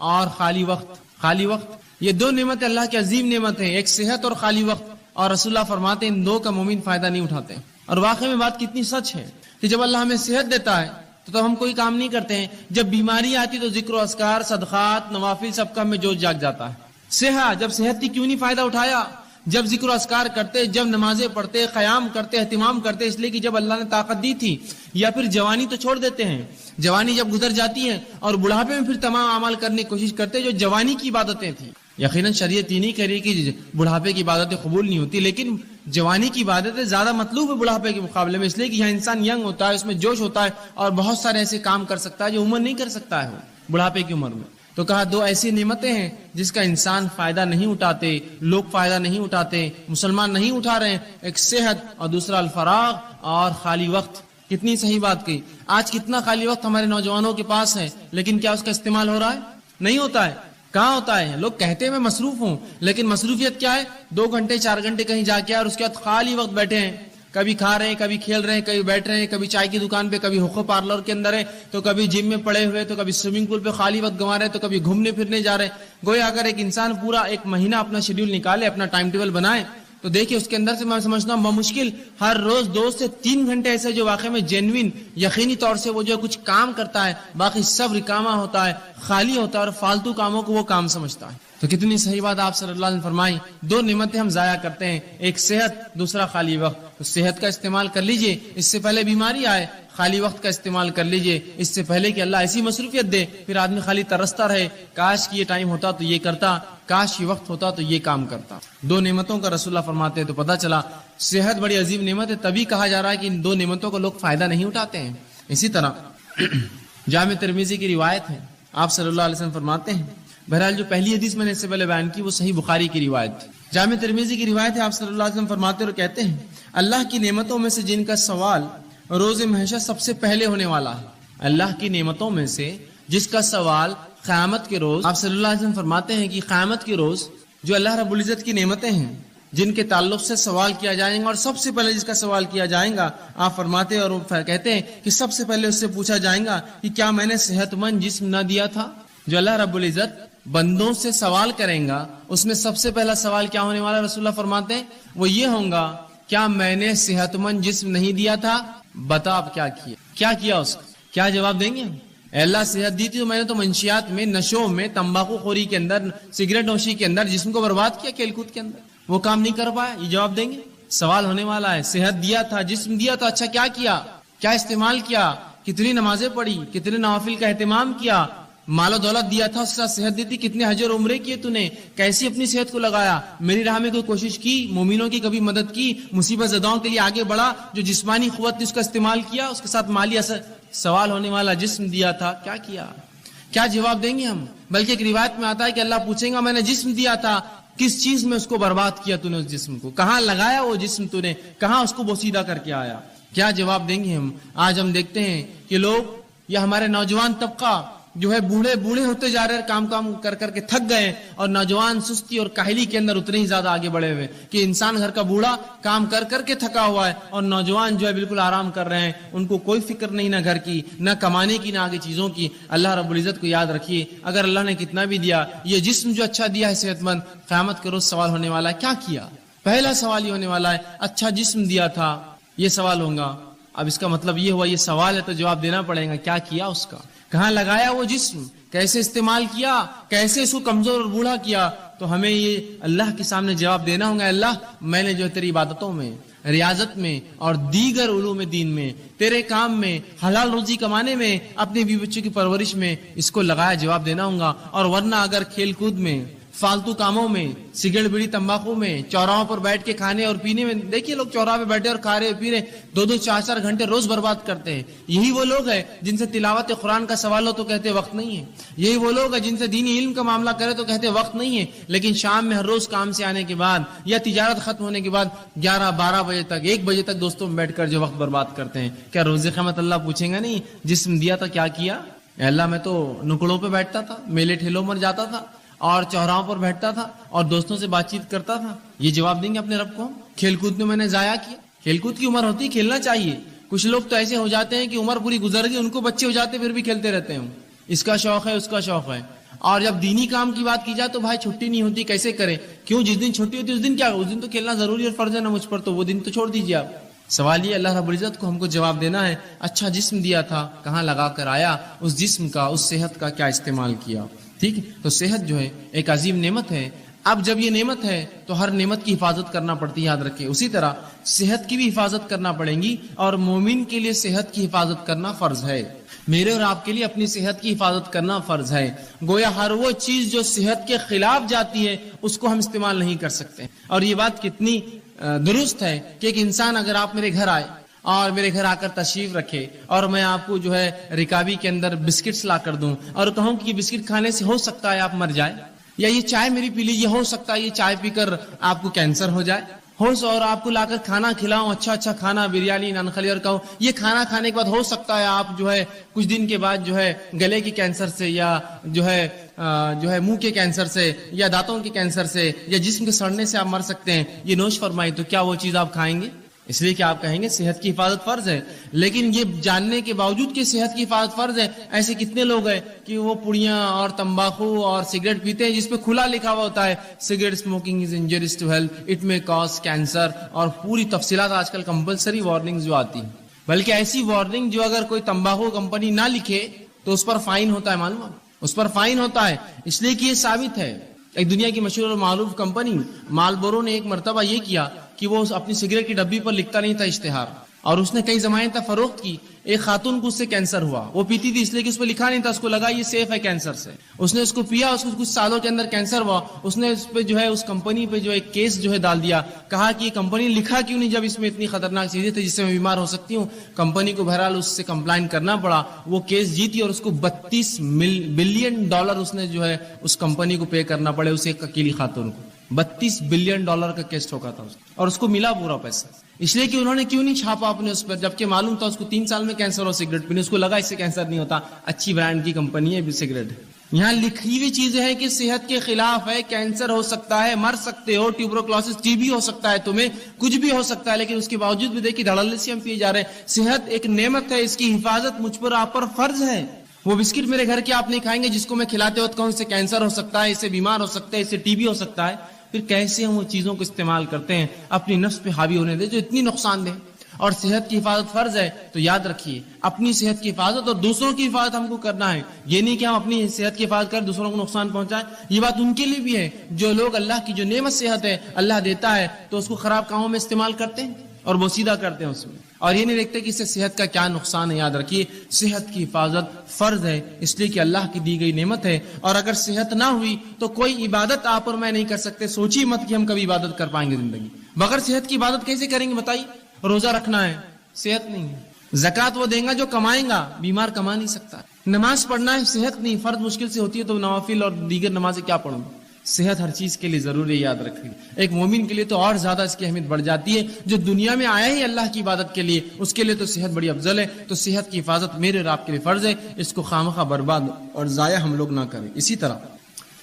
اور خالی وقت، یہ دو نعمت اللہ کی عظیم نعمت ہیں، ایک صحت اور خالی وقت، اور رسول اللہ فرماتے ہیں ان دو کا مومن فائدہ نہیں اٹھاتے۔ اور واقعی میں بات کتنی سچ ہے کہ جب اللہ ہمیں صحت دیتا ہے تو ہم کوئی کام نہیں کرتے ہیں، جب بیماری آتی تو ذکر و اذکار، صدقات، نوافل سب کا ہمیں جوش جاگ جاتا ہے۔ جب صحت کی کیوں نہیں فائدہ اٹھایا؟ جب ذکر و اذکار کرتے، جب نمازیں پڑھتے، قیام کرتے، اہتمام کرتے، اس لیے کہ جب اللہ نے طاقت دی تھی۔ یا پھر جوانی تو چھوڑ دیتے ہیں، جوانی جب گزر جاتی ہے اور بڑھاپے میں پھر تمام اعمال کرنے کی کوشش کرتے جو جوانی کی عبادتیں تھیں۔ یقیناً شریعت یہ نہیں کہہ رہی کہ بڑھاپے کی عبادتیں قبول نہیں ہوتی، لیکن جوانی کی عبادتیں زیادہ مطلوب ہے بڑھاپے کے مقابلے میں، اس لیے کہ یہاں انسان ینگ ہوتا ہے، اس میں جوش ہوتا ہے، اور بہت سارے ایسے کام کر سکتا ہے جو عمر نہیں کر سکتا ہے بڑھاپے کی عمر میں۔ تو کہا دو ایسی نعمتیں ہیں جس کا انسان فائدہ نہیں اٹھاتے، لوگ فائدہ نہیں اٹھاتے، مسلمان نہیں اٹھا رہے ہیں، ایک صحت اور دوسرا الفراغ اور خالی وقت۔ کتنی صحیح بات کہی۔ آج کتنا خالی وقت ہمارے نوجوانوں کے پاس ہے، لیکن کیا اس کا استعمال ہو رہا ہے؟ نہیں ہوتا ہے۔ کہاں ہوتا ہے؟ لوگ کہتے ہیں میں مصروف ہوں، لیکن مصروفیت کیا ہے؟ 2 گھنٹے 4 گھنٹے کہیں جا کے اور اس کے بعد خالی وقت بیٹھے ہیں، کبھی کھا رہے ہیں، کبھی کھیل رہے ہیں، کبھی بیٹھ رہے ہیں، کبھی چائے کی دکان پہ، کبھی ہوکو پارلر کے اندر ہے، تو کبھی جم میں پڑے ہوئے، تو کبھی سوئمنگ پول پہ خالی وقت گنوا رہے ہیں، تو کبھی گھومنے پھرنے جا رہے ہیں۔ گویا اگر ایک انسان پورا 1 مہینہ اپنا شیڈیول نکالے، اپنا ٹائم ٹیبل بنائے، تو دیکھیں اس کے اندر سے میں سمجھتا ہوں بمشکل ہر روز 2 سے 3 گھنٹے ایسے جو واقعی میں جینوین یقینی طور سے وہ جو کچھ کام کرتا ہے، باقی سب رکامہ ہوتا ہے، خالی ہوتا ہے، اور فالتو کاموں کو وہ کام سمجھتا ہے۔ تو کتنی صحیح بات آپ صلی اللہ علیہ وسلم فرمائی، 2 نعمتیں ہم ضائع کرتے ہیں، ایک صحت، دوسرا خالی وقت۔ تو صحت کا استعمال کر لیجئے اس سے پہلے بیماری آئے، خالی وقت کا استعمال کر لیجئے اس سے پہلے کہ اللہ ایسی مصروفیت دے پھر آدمی خالی ترستا رہے، کاش کہ یہ ٹائم ہوتا تو یہ کرتا، کاش یہ وقت ہوتا تو یہ کام کرتا۔ 2 نعمتوں کا رسول اللہ فرماتے ہیں، تو پتہ چلا صحت بڑی عظیم نعمت ہے، تبھی کہا جا رہا ہے کہ ان 2 نعمتوں کو لوگ فائدہ نہیں اٹھاتے ہیں۔ اسی طرح جامع ترمذی کی روایت ہے، آپ صلی اللہ علیہ وسلم فرماتے ہیں، بہرحال جو پہلی حدیث میں نے اس سے پہلے بیان کی وہ صحیح بخاری کی روایت تھی، جامع ترمذی کی روایت ہے، آپ صلی اللہ علیہ وسلم فرماتے اور کہتے ہیں اللہ کی نعمتوں میں سے جن کا سوال روز محشر سب سے پہلے ہونے والا ہے، اللہ کی نعمتوں میں سے جس کا سوال قیامت کے روز، آپ صلی اللہ علیہ وسلم فرماتے ہیں کہ قیامت کے روز جو اللہ رب العزت کی نعمتیں ہیں جن کے تعلق سے سوال کیا جائے گا، اور سب سے پہلے جس کا سوال کیا جائے گا، آپ فرماتے اور کہتے ہیں کہ سب سے پہلے اس سے پوچھا جائے گا کہ کیا میں نے صحت مند جسم نہ دیا تھا؟ جو اللہ رب العزت بندوں سے سوال کریں گا اس میں سب سے پہلا سوال کیا ہونے والا، رسول اللہ فرماتے ہیں وہ یہ ہوگا کیا میں نے صحت مند جسم نہیں دیا تھا؟ بتا اب کیا کیا اس کا؟ کیا جواب دیں گے ہم؟ اے اللہ صحت دی تھی تو میں نے تو منشیات میں، نشوں میں، تمباکو خوری کے اندر، سگریٹ نوشی کے اندر جسم کو برباد کیا کھیل کود کے اندر، وہ کام نہیں کر پایا، یہ جواب دیں گے؟ سوال ہونے والا ہے، صحت دیا تھا، جسم دیا تو اچھا کیا کیا، کیا استعمال کیا، کتنی نمازیں پڑھی، کتنے نوافل کا اہتمام کیا، مال و دولت دیا تھا، اس کے ساتھ صحت دی تھی، کتنے حج اور عمرے کیے تو نے، کیسی اپنی صحت کو لگایا، میری راہ میں کوئی کوشش کی، مومنوں کی کبھی مدد کی، مصیبت زداؤں کے لیے آگے بڑھا، جو جسمانی قوت نے اس کا استعمال کیا، اس کے ساتھ مالی اثر۔ سوال ہونے والا، جسم دیا تھا کیا کیا، کیا جواب دیں گے ہم؟ بلکہ ایک روایت میں آتا ہے کہ اللہ پوچھیں گا میں نے جسم دیا تھا، کس چیز میں اس کو برباد کیا تو نے، اس جسم کو کہاں لگایا، وہ جسم تو نے کہاں اس کو بوسیدہ کر کے آیا، کیا جواب دیں گے ہم؟ آج ہم دیکھتے ہیں کہ لوگ یا ہمارے نوجوان طبقہ جو ہے بوڑھے ہوتے جا رہے ہیں، کام کر کر کے تھک گئے، اور نوجوان سستی اور کاہلی کے اندر اتنے ہی زیادہ آگے بڑھے ہوئے کہ انسان گھر کا بوڑھا کام کر کر کے تھکا ہوا ہے، اور نوجوان جو ہے بالکل آرام کر رہے ہیں، ان کو کوئی فکر نہیں، نہ گھر کی، نہ کمانے کی، نہ آگے چیزوں کی۔ اللہ رب العزت کو یاد رکھیے، اگر اللہ نے کتنا بھی دیا، یہ جسم جو اچھا دیا ہے صحت مند، قیامت کے روز سوال ہونے والا ہے کیا کیا۔ پہلا سوال یہ ہونے والا ہے، اچھا جسم دیا تھا، یہ سوال ہوگا۔ اب اس کا مطلب یہ ہوا یہ سوال ہے تو جواب دینا پڑے گا، کیا کیا اس کا، کہاں لگایا وہ جسم، کیسے استعمال کیا، کیسے اس کو کمزور اور بوڑھا کیا۔ تو ہمیں یہ اللہ کے سامنے جواب دینا ہوگا، اللہ میں نے جو تیری عبادتوں میں، ریاضت میں اور دیگر علوم دین میں، تیرے کام میں، حلال روزی کمانے میں، اپنے بیوی بچوں کی پرورش میں اس کو لگایا، جواب دینا ہوگا۔ اور ورنہ اگر کھیل کود میں، فالتو کاموں میں، سگریٹ بیڑی تمباکو میں، چوراہوں پر بیٹھ کے کھانے اور پینے میں، دیکھیے لوگ چوراہے پہ بیٹھے اور کھا رہے پی رہے، 2-2 4-4 گھنٹے روز برباد کرتے ہیں۔ یہی وہ لوگ ہیں جن سے تلاوت قرآن کا سوال ہو تو کہتے وقت نہیں ہے، یہی وہ لوگ ہیں جن سے دینی علم کا معاملہ کرے تو کہتے وقت نہیں ہے، لیکن شام میں ہر روز کام سے آنے کے بعد یا تجارت ختم ہونے کے بعد 11-12 بجے تک، 1 بجے تک دوستوں میں بیٹھ کر جو وقت برباد کرتے ہیں۔ کیا روز قیامت اللہ پوچھیں گا نہیں جسم دیا تھا کیا کیا؟ اے اللہ میں تو نکڑوں پہ بیٹھتا تھا، میلے ٹھیلوں پر جاتا تھا اور چوراہوں پر بیٹھتا تھا اور دوستوں سے بات چیت کرتا تھا، یہ جواب دیں گے اپنے رب کو؟ کھیل کود میں نے ضائع کیا، کھیل کود کی عمر ہوتی ہے، کھیلنا چاہیے۔ کچھ لوگ تو ایسے ہو جاتے ہیں کہ عمر پوری گزر گئی، ان کو بچے ہو جاتے پھر بھی کھیلتے رہتے ہیں، اس کا شوق ہے، اس کا شوق ہے۔ اور جب دینی کام کی بات کی جائے تو بھائی چھٹی نہیں ہوتی، کیسے کریں؟ کیوں؟ جس دن چھٹی ہوتی ہے اس دن کیا، اس دن تو کھیلنا ضروری اور فرض ہے نا مجھ پر، تو وہ دن تو چھوڑ دیجیے آپ۔ سوال یہ اللہ رب العزت کو ہم کو جواب دینا ہے، اچھا جسم دیا تھا کہاں لگا کر آیا، اس جسم کا، اس صحت کا کیا استعمال کیا؟ ٹھیک ہے، تو صحت جو ہے ایک عظیم نعمت ہے۔ اب جب یہ نعمت ہے تو ہر نعمت کی حفاظت کرنا پڑتی ہے، یاد رکھیں۔ اسی طرح صحت کی بھی حفاظت کرنا پڑے گی، اور مومن کے لیے صحت کی حفاظت کرنا فرض ہے۔ میرے اور آپ کے لیے اپنی صحت کی حفاظت کرنا فرض ہے۔ گویا ہر وہ چیز جو صحت کے خلاف جاتی ہے اس کو ہم استعمال نہیں کر سکتے۔ اور یہ بات کتنی درست ہے کہ ایک انسان، اگر آپ میرے گھر آئے اور میرے گھر آ کر تشریف رکھے اور میں آپ کو جو ہے رکابی کے اندر بسکٹس لا کر دوں اور کہوں کہ یہ بسکٹ کھانے سے ہو سکتا ہے آپ مر جائے، یا یہ چائے میری پی لیجیے، ہو سکتا ہے یہ چائے پی کر آپ کو کینسر ہو جائے، اور آپ کو لا کر کھانا کھلاؤں، اچھا کھانا، بریانی، نان خلی، اور کہوں یہ کھانا کھانے کے بعد ہو سکتا ہے آپ جو ہے کچھ دن کے بعد جو ہے گلے کے کینسر سے، یا جو ہے منہ کے کینسر سے، یا دانتوں کے کینسر سے، یا جسم کے سڑنے سے آپ مر سکتے ہیں، یہ نوش فرمائی، تو کیا وہ چیز آپ کھائیں گے؟ اس لیے کہ آپ کہیں گے صحت کی حفاظت فرض ہے۔ لیکن یہ جاننے کے باوجود کہ صحت کی حفاظت فرض ہے، ایسے کتنے لوگ ہیں کہ وہ پوڑیاں اور تمباکو اور سگریٹ پیتے ہیں جس پہ کھلا لکھا ہوا ہوتا ہے cigarette smoking is injurious to health, it may cause cancer, اور پوری تفصیلات آج کل کمپلسری وارننگ جو آتی ہیں، بلکہ ایسی وارننگ جو اگر کوئی تمباکو کمپنی نہ لکھے تو اس پر فائن ہوتا ہے، معلوم ہے اس پر فائن ہوتا ہے، اس لیے کہ یہ ثابت ہے۔ ایک دنیا کی مشہور اور معروف کمپنی مالبورو نے ایک مرتبہ یہ کیا کہ وہ اپنی سگریٹ کی ڈبی پر لکھتا نہیں تھا اشتہار، اور اس نے کئی زمانے تک فروخت کی۔ ایک خاتون کو اس سے کینسر ہوا، وہ پیتی تھی اس لیے کہ اس پہ لکھا نہیں تھا، اس کو لگا یہ سیف ہے کینسر سے، اس نے اس کو پیا، اس کو کچھ سالوں کے اندر کینسر ہوا، اس نے اس پہ جو ہے اس کمپنی پہ جو ایک کیس جو ہے ڈال دیا، کہا کہ یہ کمپنی لکھا کیوں نہیں جب اس میں اتنی خطرناک چیزیں تھیں جس سے میں بیمار ہو سکتی ہوں۔ کمپنی کو بہرحال اس سے کمپلائن کرنا پڑا، وہ کیس جیتی اور اس کو $32 بلین اس نے جو ہے اس کمپنی کو پے کرنا پڑے، اسے ایک اکیلی خاتون کو $32 بلین کا کیس ٹھوکا تھا اور اس کو ملا پورا پیسہ، اس لیے کہ انہوں نے کیوں نہیں چھاپا اپنے اس پر، جبکہ معلوم تھا اس کو 3 سال میں کینسر ہو سگریٹ پینے، اس کو لگا اس سے کینسر نہیں ہوتا، اچھی برانڈ کی کمپنی ہے سگریٹ۔ یہاں لکھی ہوئی چیزیں ہیں کہ صحت کے خلاف ہے، کینسر ہو سکتا ہے، مر سکتے ہو، ٹیوبروکلوسس ٹی بی ہو سکتا ہے، تمہیں کچھ بھی ہو سکتا ہے، لیکن اس کے باوجود بھی دیکھیے دھڑلے سے ہم پیے جا رہے ہیں۔ صحت ایک نعمت ہے، اس کی حفاظت مجھ پر آپ پر فرض ہے۔ وہ بسکٹ میرے گھر کے آپ نہیں کھائیں گے جس کو میں کھلاتے وقت کہوں اس سے کینسر ہو سکتا ہے، اس سے بیمار ہو سکتا ہے، اس سے ٹی بی ہو سکتا ہے، پھر کیسے ہم وہ چیزوں کو استعمال کرتے ہیں اپنی نفس پہ حاوی ہونے دے جو اتنی نقصان دہ۔ اور صحت کی حفاظت فرض ہے، تو یاد رکھیے اپنی صحت کی حفاظت اور دوسروں کی حفاظت ہم کو کرنا ہے. یہ نہیں کہ ہم اپنی صحت کی حفاظت کریں دوسروں کو نقصان پہنچائیں. یہ بات ان کے لیے بھی ہے جو لوگ اللہ کی جو نعمت صحت ہے اللہ دیتا ہے تو اس کو خراب کاموں میں استعمال کرتے ہیں اور بوسیدہ کرتے ہیں اس میں، اور یہ نہیں دیکھتے کہ اس سے صحت کا کیا نقصان ہے. یاد رکھیے صحت کی حفاظت فرض ہے، اس لیے کہ اللہ کی دی گئی نعمت ہے، اور اگر صحت نہ ہوئی تو کوئی عبادت آپ اور میں نہیں کر سکتے. سوچی مت کہ ہم کبھی عبادت کر پائیں گے زندگی بغیر صحت کی. عبادت کیسے کریں گے بتائیے؟ روزہ رکھنا ہے، صحت نہیں ہے. زکوٰۃ وہ دیں گا جو کمائیں گا، بیمار کما نہیں سکتا. نماز پڑھنا ہے، صحت نہیں، فرض مشکل سے ہوتی ہے تو نوافل اور دیگر نمازیں کیا پڑھوں گا؟ صحت ہر چیز کے لیے ضروری ہے. یاد رکھیے ایک مومن کے لیے تو اور زیادہ اس کی اہمیت بڑھ جاتی ہے. جو دنیا میں آیا ہی اللہ کی عبادت کے لیے، اس کے لیے تو صحت بڑی افضل ہے. تو صحت کی حفاظت میرے اور آپ کے لیے فرض ہے، اس کو خامخواہ برباد اور ضائع ہم لوگ نہ کریں. اسی طرح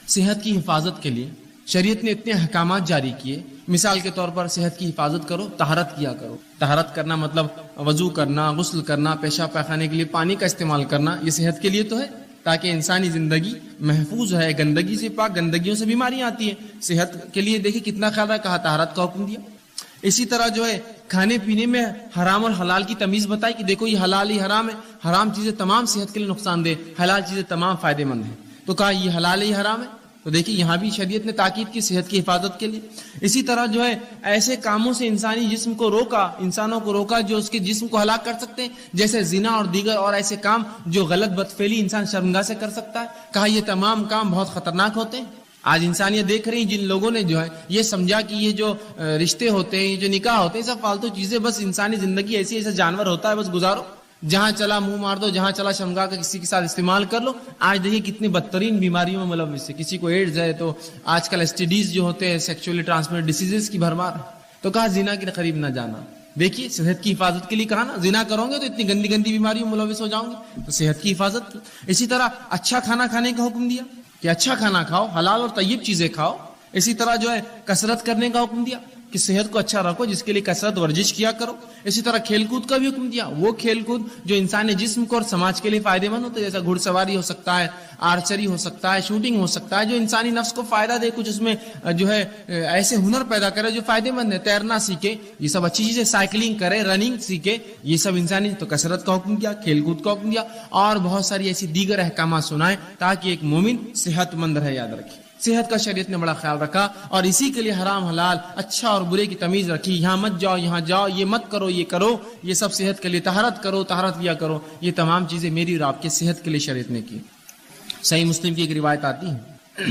صحت کی حفاظت کے لیے شریعت نے اتنے احکامات جاری کیے. مثال کے طور پر صحت کی حفاظت کرو، طہارت کیا کرو. طہارت کرنا مطلب وضو کرنا، غسل کرنا، پیشاب پاخانے کے لیے پانی کا استعمال کرنا. یہ صحت کے لیے تو ہے تاکہ انسانی زندگی محفوظ ہے، گندگی سے پاک، گندگیوں سے بیماریاں آتی ہیں. صحت کے لیے دیکھیں کتنا خیال ہے، کہا طہارت کا حکم دیا. اسی طرح جو ہے کھانے پینے میں حرام اور حلال کی تمیز بتائی کہ دیکھو یہ حلال ہی حرام ہے. حرام چیزیں تمام صحت کے لیے نقصان دہ، حلال چیزیں تمام فائدے مند ہیں. تو کہا یہ حلال ہی حرام ہے. تو دیکھیے یہاں بھی شریعت نے تاکید کی صحت کی حفاظت کے لیے. اسی طرح جو ہے ایسے کاموں سے انسانی جسم کو روکا، انسانوں کو روکا جو اس کے جسم کو ہلاک کر سکتے ہیں، جیسے زنا اور دیگر اور ایسے کام جو غلط بدفعلی انسان شرمگاہ سے کر سکتا ہے. کہا یہ تمام کام بہت خطرناک ہوتے ہیں. آج انسانیت دیکھ رہی جن لوگوں نے جو ہے یہ سمجھا کہ یہ جو رشتے ہوتے ہیں، یہ جو نکاح ہوتے ہیں، سب فالتو چیزیں، بس انسانی زندگی ایسی ایسا جانور ہوتا ہے، بس گزارو، جہاں چلا منہ مار دو، جہاں چلا شرمگاہ کا کسی کے ساتھ استعمال کر لو. آج دیکھیے کتنی بدترین بیماریوں میں ملوث ہے. کسی کو ایڈز ہے تو آج کل STDs جو ہوتے ہیں سیکچولی ٹرانسمیٹڈ ڈیزیزز کی بھرمار. تو کہا زنا کے قریب نہ جانا. دیکھیے صحت کی حفاظت کے لیے کہا نا، زنا کرو گے تو اتنی گندی گندی بیماریوں میں ملوث ہو جاؤں گے. تو صحت کی حفاظت کی. اسی طرح اچھا کھانا کھانے کا حکم دیا کہ اچھا کھانا کھاؤ، حلال اور طیب چیزیں کھاؤ. اسی طرح جو ہے کثرت کرنے کا حکم دیا کہ صحت کو اچھا رکھو، جس کے لیے کثرت ورزش کیا کرو. اسی طرح کھیل کود کا بھی حکم دیا، وہ کھیل کود جو انسانی جسم کو اور سماج کے لیے فائدے مند ہوتے ہیں، جیسا گھڑ سواری ہو سکتا ہے، آرچری ہو سکتا ہے، شوٹنگ ہو سکتا ہے، جو انسانی نفس کو فائدہ دے، کچھ اس میں جو ہے ایسے ہنر پیدا کرے جو فائدے مند ہے. تیرنا سیکھے، یہ سب اچھی چیزیں، سائیکلنگ کرے، رننگ سیکھے، یہ سب انسانی. تو کثرت کا حکم دیا، کھیل کود کا حکم دیا، اور بہت ساری ایسی دیگر احکامات سنائے تاکہ ایک مومن صحت مند رہے. یاد رکھیے صحت کا شریعت نے بڑا خیال رکھا، اور اسی کے لیے حرام حلال، اچھا اور برے کی تمیز رکھی. یہاں مت جاؤ، یہاں جاؤ، یہ مت کرو، یہ کرو. یہ سب صحت کے لیے. طہارت کرو، طہارت لیا کرو. یہ تمام چیزیں میری اور آپ کے صحت کے لیے شریعت نے کی. صحیح مسلم کی ایک روایت آتی ہے،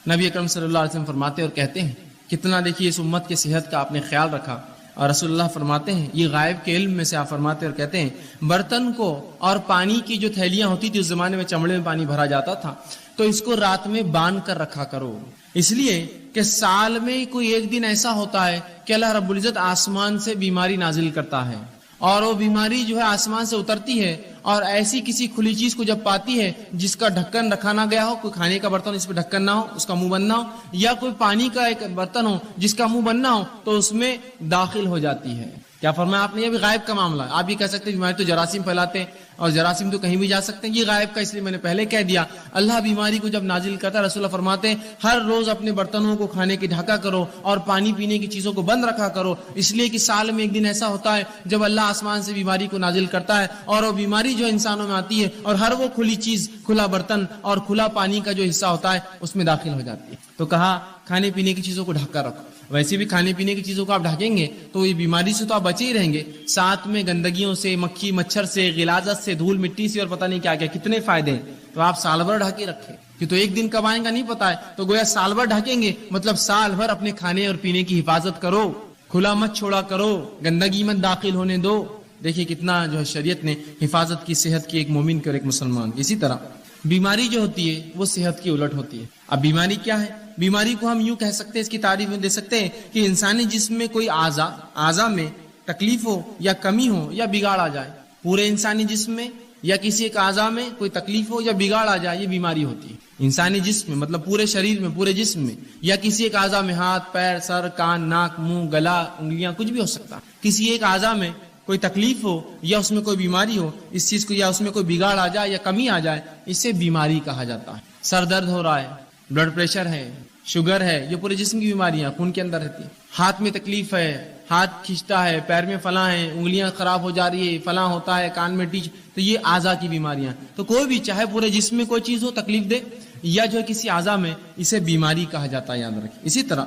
نبی اکرم صلی اللہ علیہ وسلم فرماتے اور کہتے ہیں کتنا دیکھیے اس امت کے صحت کا آپ نے خیال رکھا. اور رسول اللہ فرماتے ہیں، یہ غائب کے علم میں سے آپ فرماتے اور کہتے ہیں، برتن کو اور پانی کی جو تھیلیاں ہوتی تھی اس زمانے میں چمڑے میں پانی بھرا جاتا تھا، تو اس کو رات میں باندھ کر رکھا کرو. اس لیے کہ سال میں کوئی ایک دن ایسا ہوتا ہے کہ اللہ رب العزت آسمان سے بیماری نازل کرتا ہے، اور وہ بیماری جو ہے آسمان سے اترتی ہے، اور ایسی کسی کھلی چیز کو جب پاتی ہے جس کا ڈھکن رکھا نہ گیا ہو، کوئی کھانے کا برتن اس پہ ڈھکن نہ ہو، اس کا منہ بند نہ ہو، یا کوئی پانی کا ایک برتن ہو جس کا منہ بند نہ ہو، تو اس میں داخل ہو جاتی ہے. کیا فرمایا آپ نے؟ یہ بھی غائب کا معاملہ ہے. آپ بھی کہہ سکتے ہیں بیماری تو جراثیم پھیلاتے ہیں، اور جراثیم تو کہیں بھی جا سکتے ہیں. یہ غائب کا اس لیے میں نے پہلے کہہ دیا. اللہ بیماری کو جب نازل کرتا ہے، رسول اللہ فرماتے ہیں ہر روز اپنے برتنوں کو کھانے کی ڈھکا کرو اور پانی پینے کی چیزوں کو بند رکھا کرو، اس لیے کہ سال میں ایک دن ایسا ہوتا ہے جب اللہ آسمان سے بیماری کو نازل کرتا ہے، اور وہ بیماری جو انسانوں میں آتی ہے اور ہر وہ کھلی چیز، کھلا برتن اور کھلا پانی کا جو حصہ ہوتا ہے اس میں داخل ہو جاتی ہے. تو کہا کھانے پینے کی چیزوں کو ڈھک کر رکھو. ویسے بھی کھانے پینے کی چیزوں کو آپ ڈھکیں گے تو یہ بیماری سے تو آپ بچے ہی رہیں گے، ساتھ میں گندگیوں سے، مکھی مچھر سے، غلاظت سے، دھول مٹی سے، اور پتہ نہیں کیا کیا کتنے فائدے ہیں. تو آپ سال بھر ڈھکے رکھیں کہ تو ایک دن کب آئیں گا نہیں پتا ہے. تو گویا سال بھر ڈھکیں گے مطلب سال بھر اپنے کھانے اور پینے کی حفاظت کرو، کھلا مت چھوڑا کرو، گندگی مت داخل ہونے دو. دیکھیے کتنا جو ہے شریعت نے حفاظت کی صحت کی ایک مومن کی اور ایک مسلمان کی. اسی طرح بیماری جو ہوتی ہے وہ صحت کی الٹ ہوتی ہے. اب بیماری کیا ہے؟ بیماری کو ہم یوں کہہ سکتے ہیں، اس کی تعریف میں دے سکتے ہیں کہ انسانی جسم میں کوئی اعضاء میں تکلیف ہو یا کمی ہو یا بگاڑ آ جائے. پورے انسانی جسم میں یا کسی ایک اعضاء میں کوئی تکلیف ہو یا بگاڑ آ جائے، یہ بیماری ہوتی ہے. انسانی جسم میں مطلب پورے شریر میں، پورے جسم میں، یا کسی ایک اعضاء میں، ہاتھ، پیر، سر، کان، ناک، منہ، گلا، انگلیاں، کچھ بھی ہو سکتا. کسی ایک اعضاء میں کوئی تکلیف ہو یا اس میں کوئی بیماری ہو، اس چیز کو یا اس میں کوئی بگاڑ آ جائے یا کمی آ جائے، اسے بیماری کہا جاتا ہے. سر درد ہو رہا ہے، بلڈ پریشر ہے، شوگر ہے، یہ پورے جسم کی بیماریاں خون کے اندر رہتی ہیں. ہاتھ میں تکلیف ہے، ہاتھ کھینچتا ہے، پیر میں فلاں ہے، انگلیاں خراب ہو جا رہی ہے، فلاں ہوتا ہے، کان میں ٹیچ، تو یہ اعضاء کی بیماریاں. تو کوئی بھی چاہے پورے جسم میں کوئی چیز ہو تکلیف دے یا جو ہے کسی اعضاء میں، اسے بیماری کہا جاتا ہے، یاد رکھیں. اسی طرح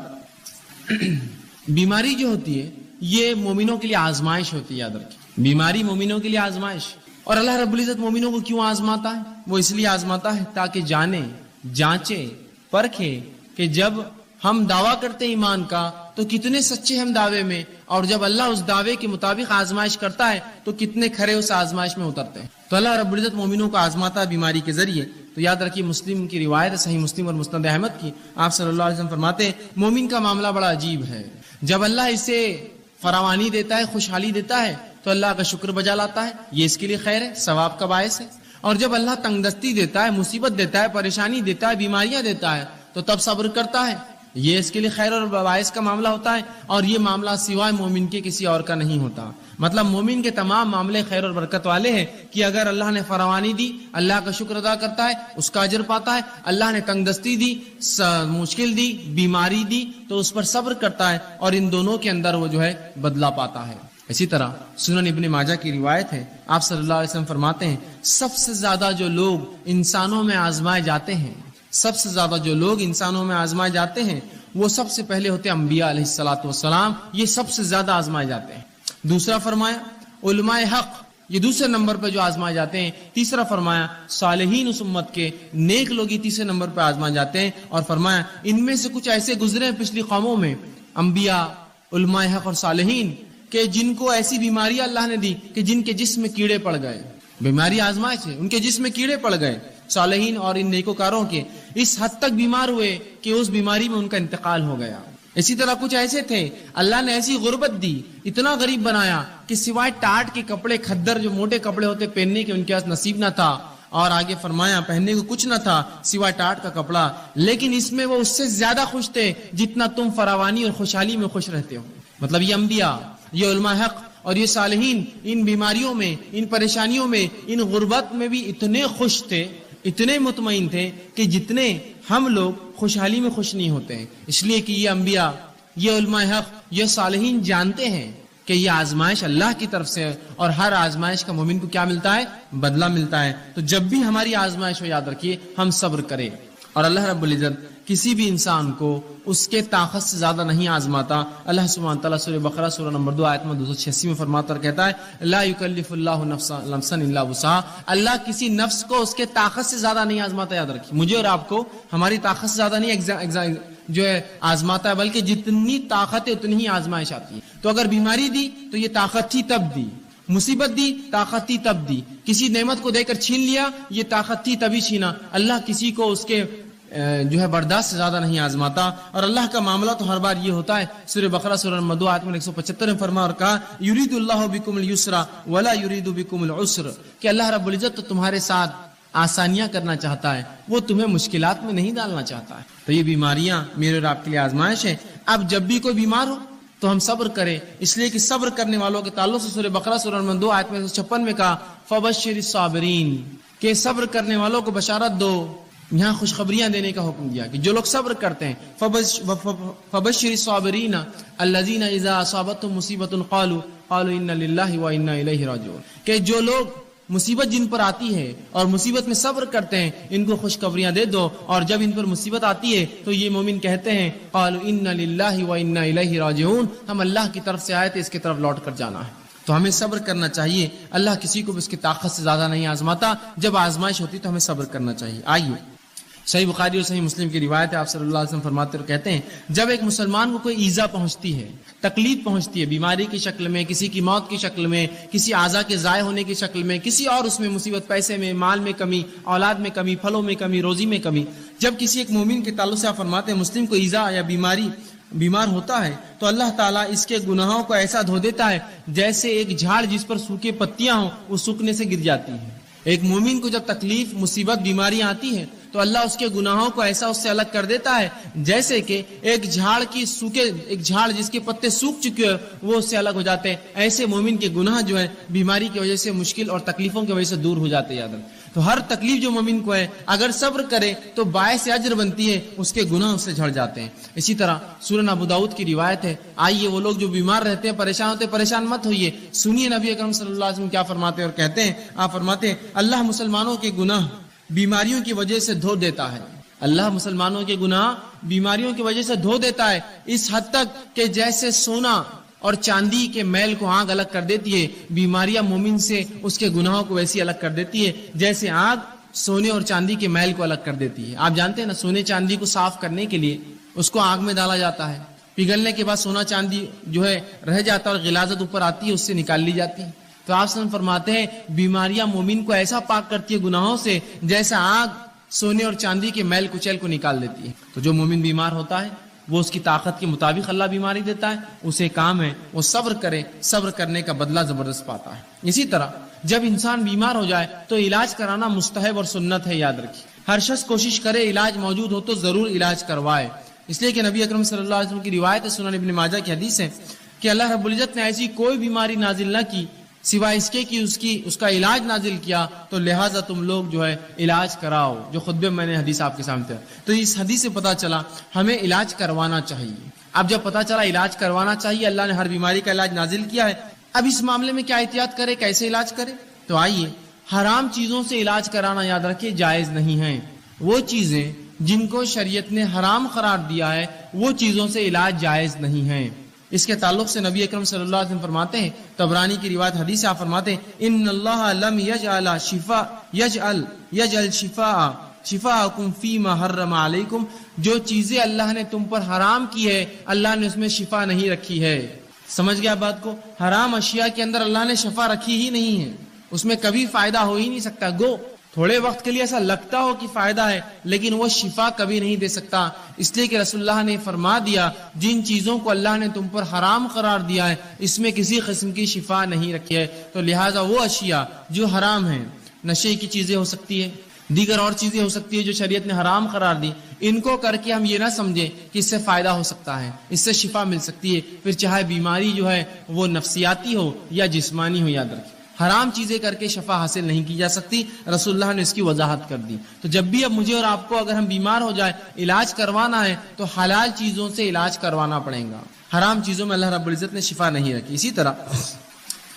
بیماری جو ہوتی ہے یہ مومنوں کے لیے آزمائش ہوتی ہے، یاد رکھیں. بیماری مومنوں کے لیے آزمائش. اور اللہ رب العزت مومنوں کو کیوں آزماتا ہے؟ وہ اس لیے آزماتا ہے تاکہ جانے، جانچے، پرکھے کہ جب ہم دعویٰ کرتے ہیں ایمان کا تو کتنے سچے ہم دعوے میں، اور جب اللہ اس دعوے کے مطابق آزمائش کرتا ہے تو کتنے کھرے اس آزمائش میں اترتے ہیں. تو اللہ رب العزت مومنوں کو آزماتا ہے بیماری کے ذریعے. تو یاد رکھیے مسلم کی روایت ہے، صحیح مسلم اور مسند احمد کی، آپ صلی اللہ علیہ وسلم فرماتے ہیں مومن کا معاملہ بڑا عجیب ہے. جب اللہ اسے فراوانی دیتا ہے، خوشحالی دیتا ہے تو اللہ کا شکر بجا لاتا ہے، یہ اس کے لیے خیر ہے، ثواب کا باعث ہے. اور جب اللہ تنگ دستی دیتا ہے، مصیبت دیتا ہے، پریشانی دیتا ہے، بیماریاں دیتا ہے تو تب صبر کرتا ہے، یہ اس کے لیے خیر اور باعث کا معاملہ ہوتا ہے. اور یہ معاملہ سوائے مومن کے کسی اور کا نہیں ہوتا. مطلب مومن کے تمام معاملے خیر اور برکت والے ہیں کہ اگر اللہ نے فراوانی دی اللہ کا شکر ادا کرتا ہے، اس کا اجر پاتا ہے. اللہ نے تنگ دستی دی، مشکل دی، بیماری دی تو اس پر صبر کرتا ہے، اور ان دونوں کے اندر وہ جو ہے بدلہ پاتا ہے. اسی طرح سنن ابن ماجہ کی روایت ہے، آپ صلی اللہ علیہ وسلم فرماتے ہیں سب سے زیادہ جو لوگ انسانوں میں آزمائے جاتے ہیں، سب سے زیادہ جو لوگ انسانوں میں آزمائے جاتے ہیں وہ سب سے پہلے ہوتے ہیں انبیاء علیہ الصلوۃ والسلام. یہ سب سے زیادہ آزمائے جاتے ہیں. دوسرا فرمایا علماء حق، یہ دوسرے نمبر پہ جو آزمائے جاتے ہیں. تیسرا فرمایا صالحین اس امت کے نیک لوگ یہ تیسرے نمبر پہ آزمائے جاتے ہیں. اور فرمایا ان میں سے کچھ ایسے گزرے ہیں پچھلی قوموں میں، انبیاء، علماء حق اور صالحین، کہ جن کو ایسی بیماریاں اللہ نے دی کہ جن کے جسم میں کیڑے پڑ گئے. بیماری آزمائش ہے، ان کے جسم میں کیڑے پڑ گئے. صالحین اور ان نیکوکاروں کے اس حد تک بیمار ہوئے کہ اس بیماری میں ان کا انتقال ہو گیا. اسی طرح کچھ ایسے تھے اللہ نے ایسی غربت دی، اتنا غریب بنایا کہ سوائے ٹاٹ کے کپڑے، کھدر جو موٹے کپڑے ہوتے پہننے کے ان کے پاس نصیب نہ تھا. اور آگے فرمایا پہننے کو کچھ نہ تھا سوائے ٹاٹ کا کپڑا، لیکن اس میں وہ اس سے زیادہ خوش تھے جتنا تم فراوانی اور خوشحالی میں خوش رہتے ہو. مطلب یہ انبیاء، یہ علماء حق اور یہ صالحین ان بیماریوں میں، ان پریشانیوں میں، ان غربت میں بھی اتنے خوش تھے، اتنے مطمئن تھے کہ جتنے ہم لوگ خوشحالی میں خوش نہیں ہوتے ہیں. اس لیے کہ یہ انبیاء، یہ علماء حق، یہ صالحین جانتے ہیں کہ یہ آزمائش اللہ کی طرف سے ہے، اور ہر آزمائش کا مومن کو کیا ملتا ہے؟ بدلہ ملتا ہے. تو جب بھی ہماری آزمائش ہو یاد رکھیے ہم صبر کریں. اور اللہ رب العزت کسی بھی انسان کو اس کے طاقت سے زیادہ نہیں آزماتا. اللہ سبحانہ تعالیٰ سورہ بقرہ سورہ نمبر 2 آیت نمبر 286 میں فرماتا اور کہتا ہے لا یکلف اللہ نفسا الا وسعها. اللہ کسی نفس کو اس کے طاقت سے زیادہ نہیں آزماتا. یاد رکھیے مجھے اور آپ کو ہماری طاقت سے زیادہ نہیں جو ہے آزماتا ہے، بلکہ جتنی طاقت ہے اتنی ہی آزمائش آتی ہے. تو اگر بیماری دی تو یہ طاقت تھی تب دی، مصیبت دی طاقت تھی تب دی، کسی نعمت کو دے کر چھین لیا یہ طاقت تھی تبھی چھینا. اللہ کسی کو اس کے جو ہے برداشت سے زیادہ نہیں آزماتا. اور اللہ کا معاملہ تو ہر بار یہ ہوتا ہے. سورہ بقرہ سورہ نمبر 2 آیت نمبر 175 میں فرمایا اور کہا یرید اللہ بکم اليسر ولا یرید بکم العسر، کہ اللہ رب العزت تو تمہارے ساتھ آسانیاں کرنا چاہتا ہے، وہ تمہیں مشکلات میں نہیں ڈالنا چاہتا ہے. تو یہ بیماریاں میرے اور آپ کے لیے آزمائش ہے. اب جب بھی کوئی بیمار ہو تو ہم صبر کریں، اس لیے کہ صبر کرنے والوں کے تعلق سے سورہ بقرہ سورہ نمبر 2 آیت 156 میں کہا فبشر الصابرین، کہ صبر کرنے والوں کو بشارت دو. یہاں خوشخبریاں دینے کا حکم دیا کہ جو لوگ صبر کرتے ہیں فبشر الصابرین الذین اذا اصابتهم مصیبۃ قالوا انا للہ وانا الیہ راجعون، کہ جو لوگ مصیبت جن پر آتی ہے اور مصیبت میں صبر کرتے ہیں ان کو خوشخبریاں دے دو. اور جب ان پر مصیبت آتی ہے تو یہ مومن کہتے ہیں قالوا انا للہ وانا الیہ راجعون، ہم اللہ کی طرف سے آئے تھے، اس کی طرف لوٹ کر جانا ہے. تو ہمیں صبر کرنا چاہیے. اللہ کسی کو بھی اس کی طاقت سے زیادہ نہیں آزماتا. جب آزمائش ہوتی تو ہمیں صبر کرنا چاہیے. آئیے صحیح بخاری اور صحیح مسلم کی روایت ہے، آپ صلی اللہ علیہ وسلم فرماتے اور کہتے ہیں جب ایک مسلمان کو کوئی ایذا پہنچتی ہے، تکلیف پہنچتی ہے، بیماری کی شکل میں، کسی کی موت کی شکل میں، کسی اعضاء کے ضائع ہونے کی شکل میں، کسی اور اس میں مصیبت، پیسے میں، مال میں کمی، اولاد میں کمی، پھلوں میں کمی، روزی میں کمی، جب کسی ایک مومن کے تعلق سے آپ فرماتے ہیں مسلم کو ایذا یا بیمار ہوتا ہے تو اللہ تعالیٰ اس کے گناہوں کو ایسا دھو دیتا ہے جیسے ایک جھاڑ جس پر سوکھے پتیاں ہوں وہ سوکھنے سے گر جاتی ہیں. ایک مومن کو جب تکلیف، مصیبت، بیماریاں آتی ہیں تو اللہ اس کے گناہوں کو ایسا اس سے الگ کر دیتا ہے جیسے کہ ایک جھاڑ جس کے پتے سوکھ چکے ہیں وہ اس سے الگ ہو جاتے ہیں. ایسے مومن کے گناہ جو ہے بیماری کی وجہ سے، مشکل اور تکلیفوں کی وجہ سے دور ہو جاتے ہیں. یاد رکھیں تو ہر تکلیف جو مومن کو ہے اگر صبر کرے تو باعث اجر بنتی ہے، اس کے گناہ اس سے جھڑ جاتے ہیں۔ اسی طرح سورہ ابو داؤد کی روایت ہے، آئیے وہ لوگ جو بیمار رہتے ہیں، پریشان ہوتے ہیں، پریشان مت ہوئیے، سنیے نبی اکرم صلی اللہ علیہ وسلم کیا فرماتے ہیں اور کہتے ہیں۔ آپ فرماتے ہیں اللہ مسلمانوں کے گناہ بیماریوں کی وجہ سے دھو دیتا ہے، اللہ مسلمانوں کے گناہ بیماریوں کی وجہ سے دھو دیتا ہے، اس حد تک کہ جیسے سونا اور چاندی کے میل کو آگ الگ کر دیتی ہے، بیماریاں مومن سے اس کے گناہوں کو ویسی الگ کر دیتی ہے جیسے آگ سونے اور چاندی کے میل کو الگ کر دیتی ہے۔ آپ جانتے ہیں نا، سونے چاندی کو صاف کرنے کے لیے اس کو آگ میں ڈالا جاتا ہے، پگھلنے کے بعد سونا چاندی جو ہے رہ جاتا ہے اور غلاظت اوپر آتی ہے، اس سے نکال لی جاتی ہے۔ تو آپ صلی اللہ علیہ وسلم فرماتے ہیں بیماریاں مومن کو ایسا پاک کرتی ہے گناہوں سے جیسا آگ سونے اور چاندی کے میل کچیل کو نکال دیتی ہے۔ تو جو مومن بیمار ہوتا ہے وہ اس کی طاقت کے مطابق اللہ بیماری دیتا ہے، اسے کام ہے وہ صبر کرے، صبر کرنے کا بدلہ زبردست پاتا ہے۔ اسی طرح جب انسان بیمار ہو جائے تو علاج کرانا مستحب اور سنت ہے، یاد رکھیے۔ ہر شخص کوشش کرے علاج موجود ہو تو ضرور علاج کروائے، اس لیے کہ نبی اکرم صلی اللہ علیہ وسلم کی روایت ہے، سنن ابن ماجہ کی حدیث ہے کہ اللہ رب العزت نے ایسی کوئی بیماری نازل نہ کی سوائے اس کے کہ اس کا علاج نازل کیا، تو لہٰذا تم لوگ جو ہے علاج کراؤ، جو خطبے میں نے حدیث آپ کے سامنے ہے۔ تو اس حدیث سے پتہ چلا ہمیں علاج کروانا چاہیے۔ اب جب پتہ چلا علاج کروانا چاہیے، اللہ نے ہر بیماری کا علاج نازل کیا ہے، اب اس معاملے میں کیا احتیاط کرے، کیسے علاج کرے؟ تو آئیے، حرام چیزوں سے علاج کرانا یاد رکھیے جائز نہیں ہے۔ وہ چیزیں جن کو شریعت نے حرام قرار دیا ہے وہ چیزوں سے علاج جائز نہیں ہے۔ اس کے تعلق سے نبی اکرم صلی اللہ علیہ وسلم فرماتے ہیں، طبرانی کی روایت حدیث آپ فرماتے ہیں ان اللہ لم یجعل شفاءکم فیما حرم علیکم، جو چیزیں اللہ نے تم پر حرام کی ہے اللہ نے اس میں شفا نہیں رکھی ہے۔ سمجھ گیا بات کو؟ حرام اشیاء کے اندر اللہ نے شفا رکھی ہی نہیں ہے، اس میں کبھی فائدہ ہو ہی نہیں سکتا۔ گو تھوڑے وقت کے لیے ایسا لگتا ہو کہ فائدہ ہے لیکن وہ شفا کبھی نہیں دے سکتا، اس لیے کہ رسول اللہ نے فرما دیا جن چیزوں کو اللہ نے تم پر حرام قرار دیا ہے اس میں کسی قسم کی شفا نہیں رکھی ہے۔ تو لہٰذا وہ اشیاء جو حرام ہیں، نشے کی چیزیں ہو سکتی ہے، دیگر اور چیزیں ہو سکتی ہے جو شریعت نے حرام قرار دی، ان کو کر کے ہم یہ نہ سمجھیں کہ اس سے فائدہ ہو سکتا ہے، اس سے شفا مل سکتی ہے، پھر چاہے بیماری جو ہے وہ نفسیاتی ہو یا جسمانی ہو۔ یاد رکھیں حرام چیزیں کر کے شفا حاصل نہیں کی جا سکتی، رسول اللہ نے اس کی وضاحت کر دی۔ تو جب بھی اب مجھے اور آپ کو اگر ہم بیمار ہو جائے علاج کروانا ہے تو حلال چیزوں سے علاج کروانا پڑے گا، حرام چیزوں میں اللہ رب العزت نے شفا نہیں رکھی۔ اسی طرح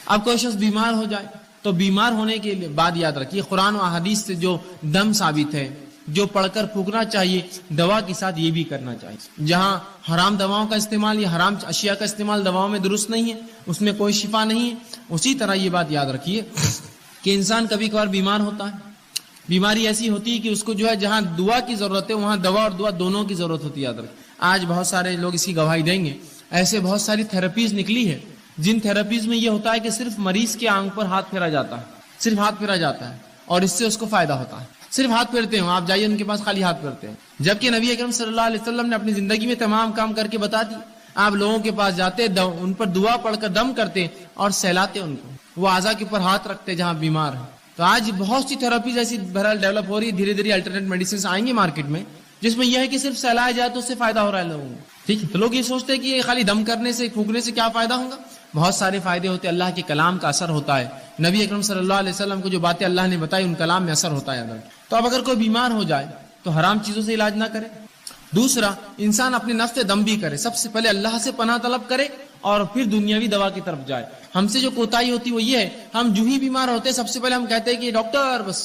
اب کوئی شخص بیمار ہو جائے تو بیمار ہونے کے بعد یاد رکھیے قرآن و احادیث سے جو دم ثابت ہے، جو پڑھ کر پھونکنا چاہیے، دوا کے ساتھ یہ بھی کرنا چاہیے۔ جہاں حرام دواؤں کا استعمال یا حرام اشیاء کا استعمال دواؤں میں درست نہیں ہے، اس میں کوئی شفا نہیں ہے، اسی طرح یہ بات یاد رکھیے کہ انسان کبھی کبھار بیمار ہوتا ہے، بیماری ایسی ہوتی ہے کہ اس کو جو ہے جہاں دعا کی ضرورت ہے وہاں دوا اور دعا دونوں کی ضرورت ہوتی ہے۔ یاد رکھیں آج بہت سارے لوگ اس کی گواہی دیں گے، ایسے بہت ساری تھراپیز نکلی ہے جن تھراپیز میں یہ ہوتا ہے کہ صرف مریض کے آنکھ پر ہاتھ پھیرا جاتا ہے، صرف ہاتھ پھیرا جاتا ہے اور اس سے اس کو فائدہ ہوتا ہے، صرف ہاتھ پھیرتے ہیں، آپ جائیے ان کے پاس خالی ہاتھ پھیرتے ہیں، جبکہ نبی اکرم صلی اللہ علیہ وسلم نے اپنی زندگی میں تمام کام کر کے بتا دی۔ آپ لوگوں کے پاس جاتے، ان پر دعا پڑھ کر دم کرتے اور سہلاتے ان کو، وہ اعضاء کے اوپر ہاتھ رکھتے جہاں بیمار ہیں۔ تو آج بہت سی تھراپیز ایسی بہرحال ڈیولپ ہو رہی ہے، دھیرے دھیرے الٹرنیٹ میڈیسنز آئیں گی مارکیٹ میں جس میں یہ ہے کہ صرف سہلایا جائے تو اس سے فائدہ ہو رہا ہے لوگوں کو، ٹھیک ہے؟ تو لوگ یہ سوچتے ہیں کہ یہ خالی دم کرنے سے پھونکنے سے کیا فائدہ ہوگا، بہت سارے فائدے ہوتے ہیں، اللہ کے کلام کا اثر ہوتا ہے، نبی اکرم صلی اللہ علیہ وسلم کو جو باتیں اللہ نے بتائی ان کلام میں اثر ہوتا ہے اندر۔ تو اب اگر کوئی بیمار ہو جائے تو حرام چیزوں سے علاج نہ کرے۔ دوسرا، انسان اپنے نفس سے دم بھی کرے، سب سے پہلے اللہ سے پناہ طلب کرے اور پھر دنیاوی دوا کی طرف جائے۔ ہم سے جو کوتاہی ہوتی وہ یہ ہے، ہم جو ہی بیمار ہوتے سب سے پہلے ہم کہتے ہیں کہ ڈاکٹر، بس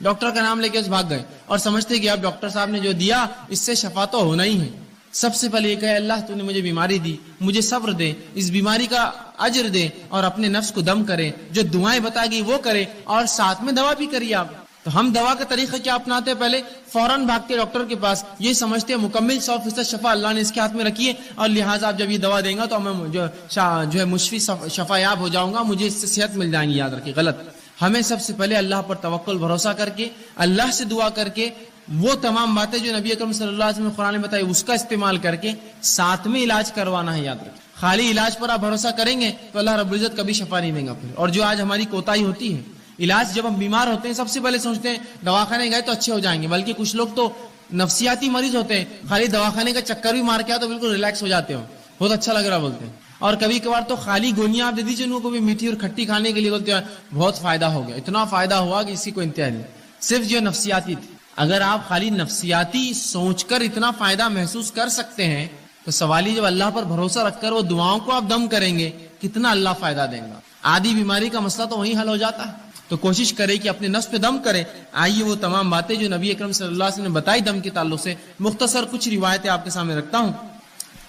ڈاکٹر کا نام لے کے اس بھاگ گئے اور سمجھتے کہ اب ڈاکٹر صاحب نے جو دیا اس سے شفا تو ہونا ہی ہے۔ سب سے پہلے یہ کہے اللہ تو نے مجھے بیماری دی، مجھے صبر دے، اس بیماری کا اجر دے، اور اپنے نفس کو دم کرے، جو دعائیں بتائے گی وہ کرے اور ساتھ میں دوا بھی کریے آپ۔ تو ہم دوا کا طریقہ کیا اپناتے ہیں؟ پہلے فوراً بھاگتے ڈاکٹر کے پاس، یہ سمجھتے ہیں مکمل 100% شفا اللہ نے اس کے ہاتھ میں رکھی ہے اور لہٰذا آپ جب یہ دوا دیں گا تو میں جو ہے مشفی شفا یاب ہو جاؤں گا، مجھے اس سے صحت مل جائیں گی۔ یاد رکھیے غلط، ہمیں سب سے پہلے اللہ پر توکل بھروسہ کر کے، اللہ سے دعا کر کے، وہ تمام باتیں جو نبی اکرم صلی اللہ علیہ وسلم نے قرآن میں بتائی اس کا استعمال کر کے ساتھ میں علاج کروانا ہے۔ یاد رکھیں خالی علاج پر آپ بھروسہ کریں گے تو اللہ رب العزت کبھی شفا نہیں دیں گا پھر۔ اور جو آج ہماری کوتاہی ہوتی ہے، علاج جب ہم بیمار ہوتے ہیں سب سے پہلے سوچتے ہیں دواخانے گئے تو اچھے ہو جائیں گے، بلکہ کچھ لوگ تو نفسیاتی مریض ہوتے ہیں، خالی دواخانے کا چکر بھی مار کے آئے تو بالکل ریلیکس ہو جاتے ہو، بہت اچھا لگ رہا بولتے ہیں۔ اور کبھی کبھار تو خالی گولیاں آپ دے دیجیے ان کو بھی میٹھی اور کھٹی کھانے کے لیے، بولتے ہیں بہت فائدہ ہو گیا، اتنا فائدہ ہوا کہ اسی کو انتہا نہیں۔ صرف جو نفسیاتی تھی. اگر آپ خالی نفسیاتی سوچ کر اتنا فائدہ محسوس کر سکتے ہیں تو سوالی جب اللہ پر بھروسہ رکھ کر وہ دعاؤں کو آپ دم کریں گے کتنا اللہ فائدہ دیں گا. آدھی بیماری کا مسئلہ تو وہیں حل ہو جاتا ہے. تو کوشش کرے کہ اپنے نفس پہ دم کرے. آئیے وہ تمام باتیں جو نبی اکرم صلی اللہ علیہ وسلم نے بتائی دم کے تعلق سے مختصر کچھ روایتیں آپ کے سامنے رکھتا ہوں.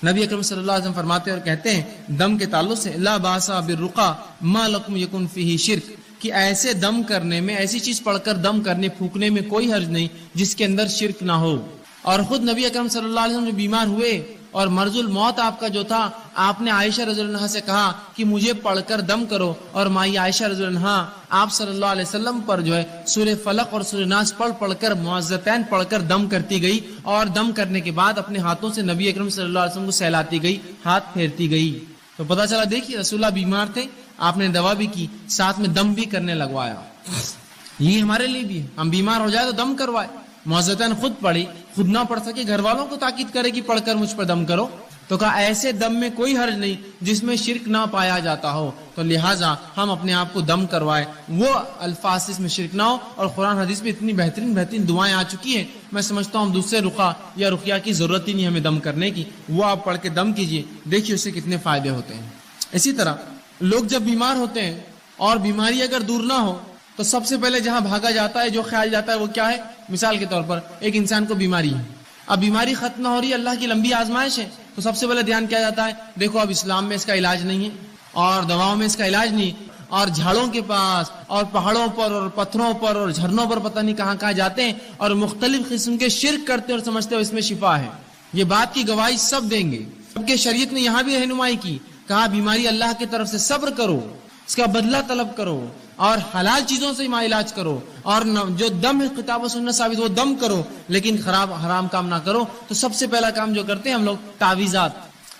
نبی اکرم صلی اللہ علیہ وسلم فرماتے اور کہتے ہیں دم کے تعلق سے لا باسا بالرقا ما لکم یکن فیہ شرک، کہ ایسے دم کرنے میں، ایسی چیز پڑھ کر دم کرنے پھونکنے میں کوئی حرج نہیں جس کے اندر شرک نہ ہو. اور خود نبی اکرم صلی اللہ علیہ وسلم جو بیمار ہوئے اور مرض الموت آپ کا جو تھا، آپ نے عائشہ رضی اللہ عنہا سے کہا کہ مجھے پڑھ کر دم کرو، اور مائی عائشہ رضی اللہ عنہا آپ صلی اللہ علیہ وسلم پر جو ہے سورہ فلق اور سورہ ناس پڑھ کر معوذتین پڑھ کر دم کرتی گئی، اور دم کرنے کے بعد اپنے ہاتھوں سے نبی اکرم صلی اللہ علیہ وسلم کو سہلاتی گئی، ہاتھ پھیرتی گئی. تو پتہ چلا دیکھیے رسول اللہ بیمار تھے، آپ نے دوا بھی کی، ساتھ میں دم بھی کرنے لگوایا. یہ ہمارے لیے بھی ہے، ہم بیمار ہو جائے تو دم کروائے. معوذتین خود پڑھی، خود نہ پڑھ سکے گھر والوں کو تاکید کرے کہ پڑھ کر مجھ پر دم کرو. تو کہا ایسے دم میں کوئی حرج نہیں جس میں شرک نہ پایا جاتا ہو، تو لہٰذا ہم اپنے آپ کو دم کروائے. وہ الفاظ اس میں شرک نہ ہو. اور قرآن حدیث میں اتنی بہترین دعائیں آ چکی ہیں، میں سمجھتا ہوں دوسرے رقیہ یا رقیہ کی ضرورت ہی نہیں ہمیں دم کرنے کی. وہ آپ پڑھ کے دم کیجئے، دیکھیے اس سے کتنے فائدے ہوتے ہیں. اسی طرح لوگ جب بیمار ہوتے ہیں اور بیماری اگر دور نہ ہو تو سب سے پہلے جہاں بھاگا جاتا ہے، جو خیال جاتا ہے وہ کیا ہے؟ مثال کے طور پر ایک انسان کو بیماری ہے، اب بیماری ختم نہ ہو رہی ہے، اللہ کی لمبی آزمائش ہے، تو سب سے پہلے دھیان کیا جاتا ہے؟ دیکھو اب اسلام میں اس کا علاج نہیں ہے، اور دواؤں میں اس کا علاج نہیں، اور جھاڑوں کے پاس اور پہاڑوں پر اور پتھروں پر اور جھرنوں پر پتہ نہیں کہاں کہاں جاتے ہیں اور مختلف قسم کے شرک کرتے اور سمجھتے ہو اس میں شفا ہے. یہ بات کی گواہی سب دیں گے. جبکہ شریعت نے یہاں بھی رہنمائی کی، کہا بیماری اللہ کی طرف سے صبر کرو، اس کا بدلہ طلب کرو اور حلال چیزوں سے علاج کرو، اور جو دم ہے کتاب و سنت ثابت وہ دم کرو، لیکن حرام کام نہ کرو. تو سب سے پہلا کام جو کرتے ہیں ہم لوگ تعویذات،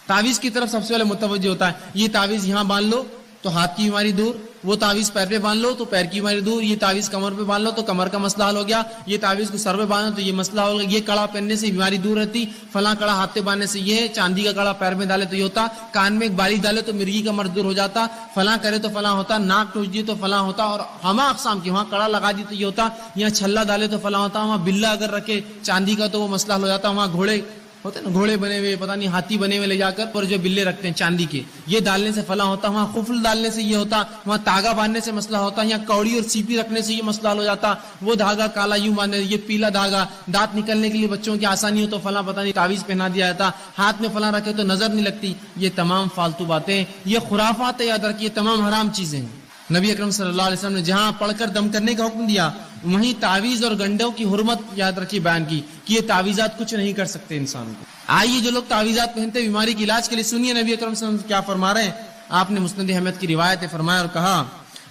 تعویذ کی طرف سب سے پہلے متوجہ ہوتا ہے. یہ تعویذ یہاں باندھ لو تو ہاتھ کی بیماری دور، وہ تعویذ پیر پہ باندھ لو تو پیر کی بیماری دور، یہ تعویذ کمر پہ باندھ لو تو کمر کا مسئلہ حل ہو گیا، یہ تعویذ کو سر پہ باندھو تو یہ مسئلہ ہو گیا، یہ کڑا پہننے سے بیماری دور رہتی، فلاں کڑا ہاتھ پہ باندھنے سے یہ، چاندی کا کڑا پیر میں ڈالے تو یہ ہوتا، کان میں ایک بالی ڈالے تو مرغی کا مرض دور ہو جاتا، فلاں کرے تو فلاں ہوتا، ناک ٹوچ دی تو فلاں ہوتا، اور ہما اقسام کی، وہاں کڑا لگا دی تو یہ ہوتا، یہاں چھلا ڈالے تو فلاں ہوتا، وہاں بلا اگر رکھے چاندی کا تو وہ مسئلہ حل ہو جاتا، وہاں گھوڑے ہوتے نا، گھوڑے بنے ہوئے پتہ نہیں ہاتھی بنے ہوئے لے جا کر اور جو بلے رکھتے ہیں چاندی کے، یہ ڈالنے سے فلاں ہوتا، وہاں خفل ڈالنے سے یہ ہوتا، وہاں تاگا باندھنے سے مسئلہ ہوتا، یہاں کوڑی اور سیپی رکھنے سے یہ مسئلہ حل ہو جاتا، وہ دھاگا کالا یوں باندھنے، یہ پیلا دھاگا، دانت نکلنے کے لیے بچوں کی آسانی ہو تو فلاں پتہ نہیں تعویذ پہنا دیا جاتا، ہاتھ میں فلاں رکھے تو نظر نہیں لگتی. یہ تمام فالتو باتیں، یہ خرافات، یاد رکھیے تمام حرام چیزیں ہیں. نبی اکرم صلی اللہ علیہ وسلم نے جہاں پڑھ کر دم کرنے کا حکم دیا وہیں تعویذ اور گنڈوں کی حرمت یاد رکھی بیان کی کہ یہ تعویذات کچھ نہیں کر سکتے انسان کو. آئیے جو لوگ تعویذات پہنتے بیماری کے علاج کے لیے، سنیے نبی اکرم صلی اللہ علیہ وسلم کیا فرما رہے ہیں. آپ نے مسند احمد کی روایت فرمایا اور کہا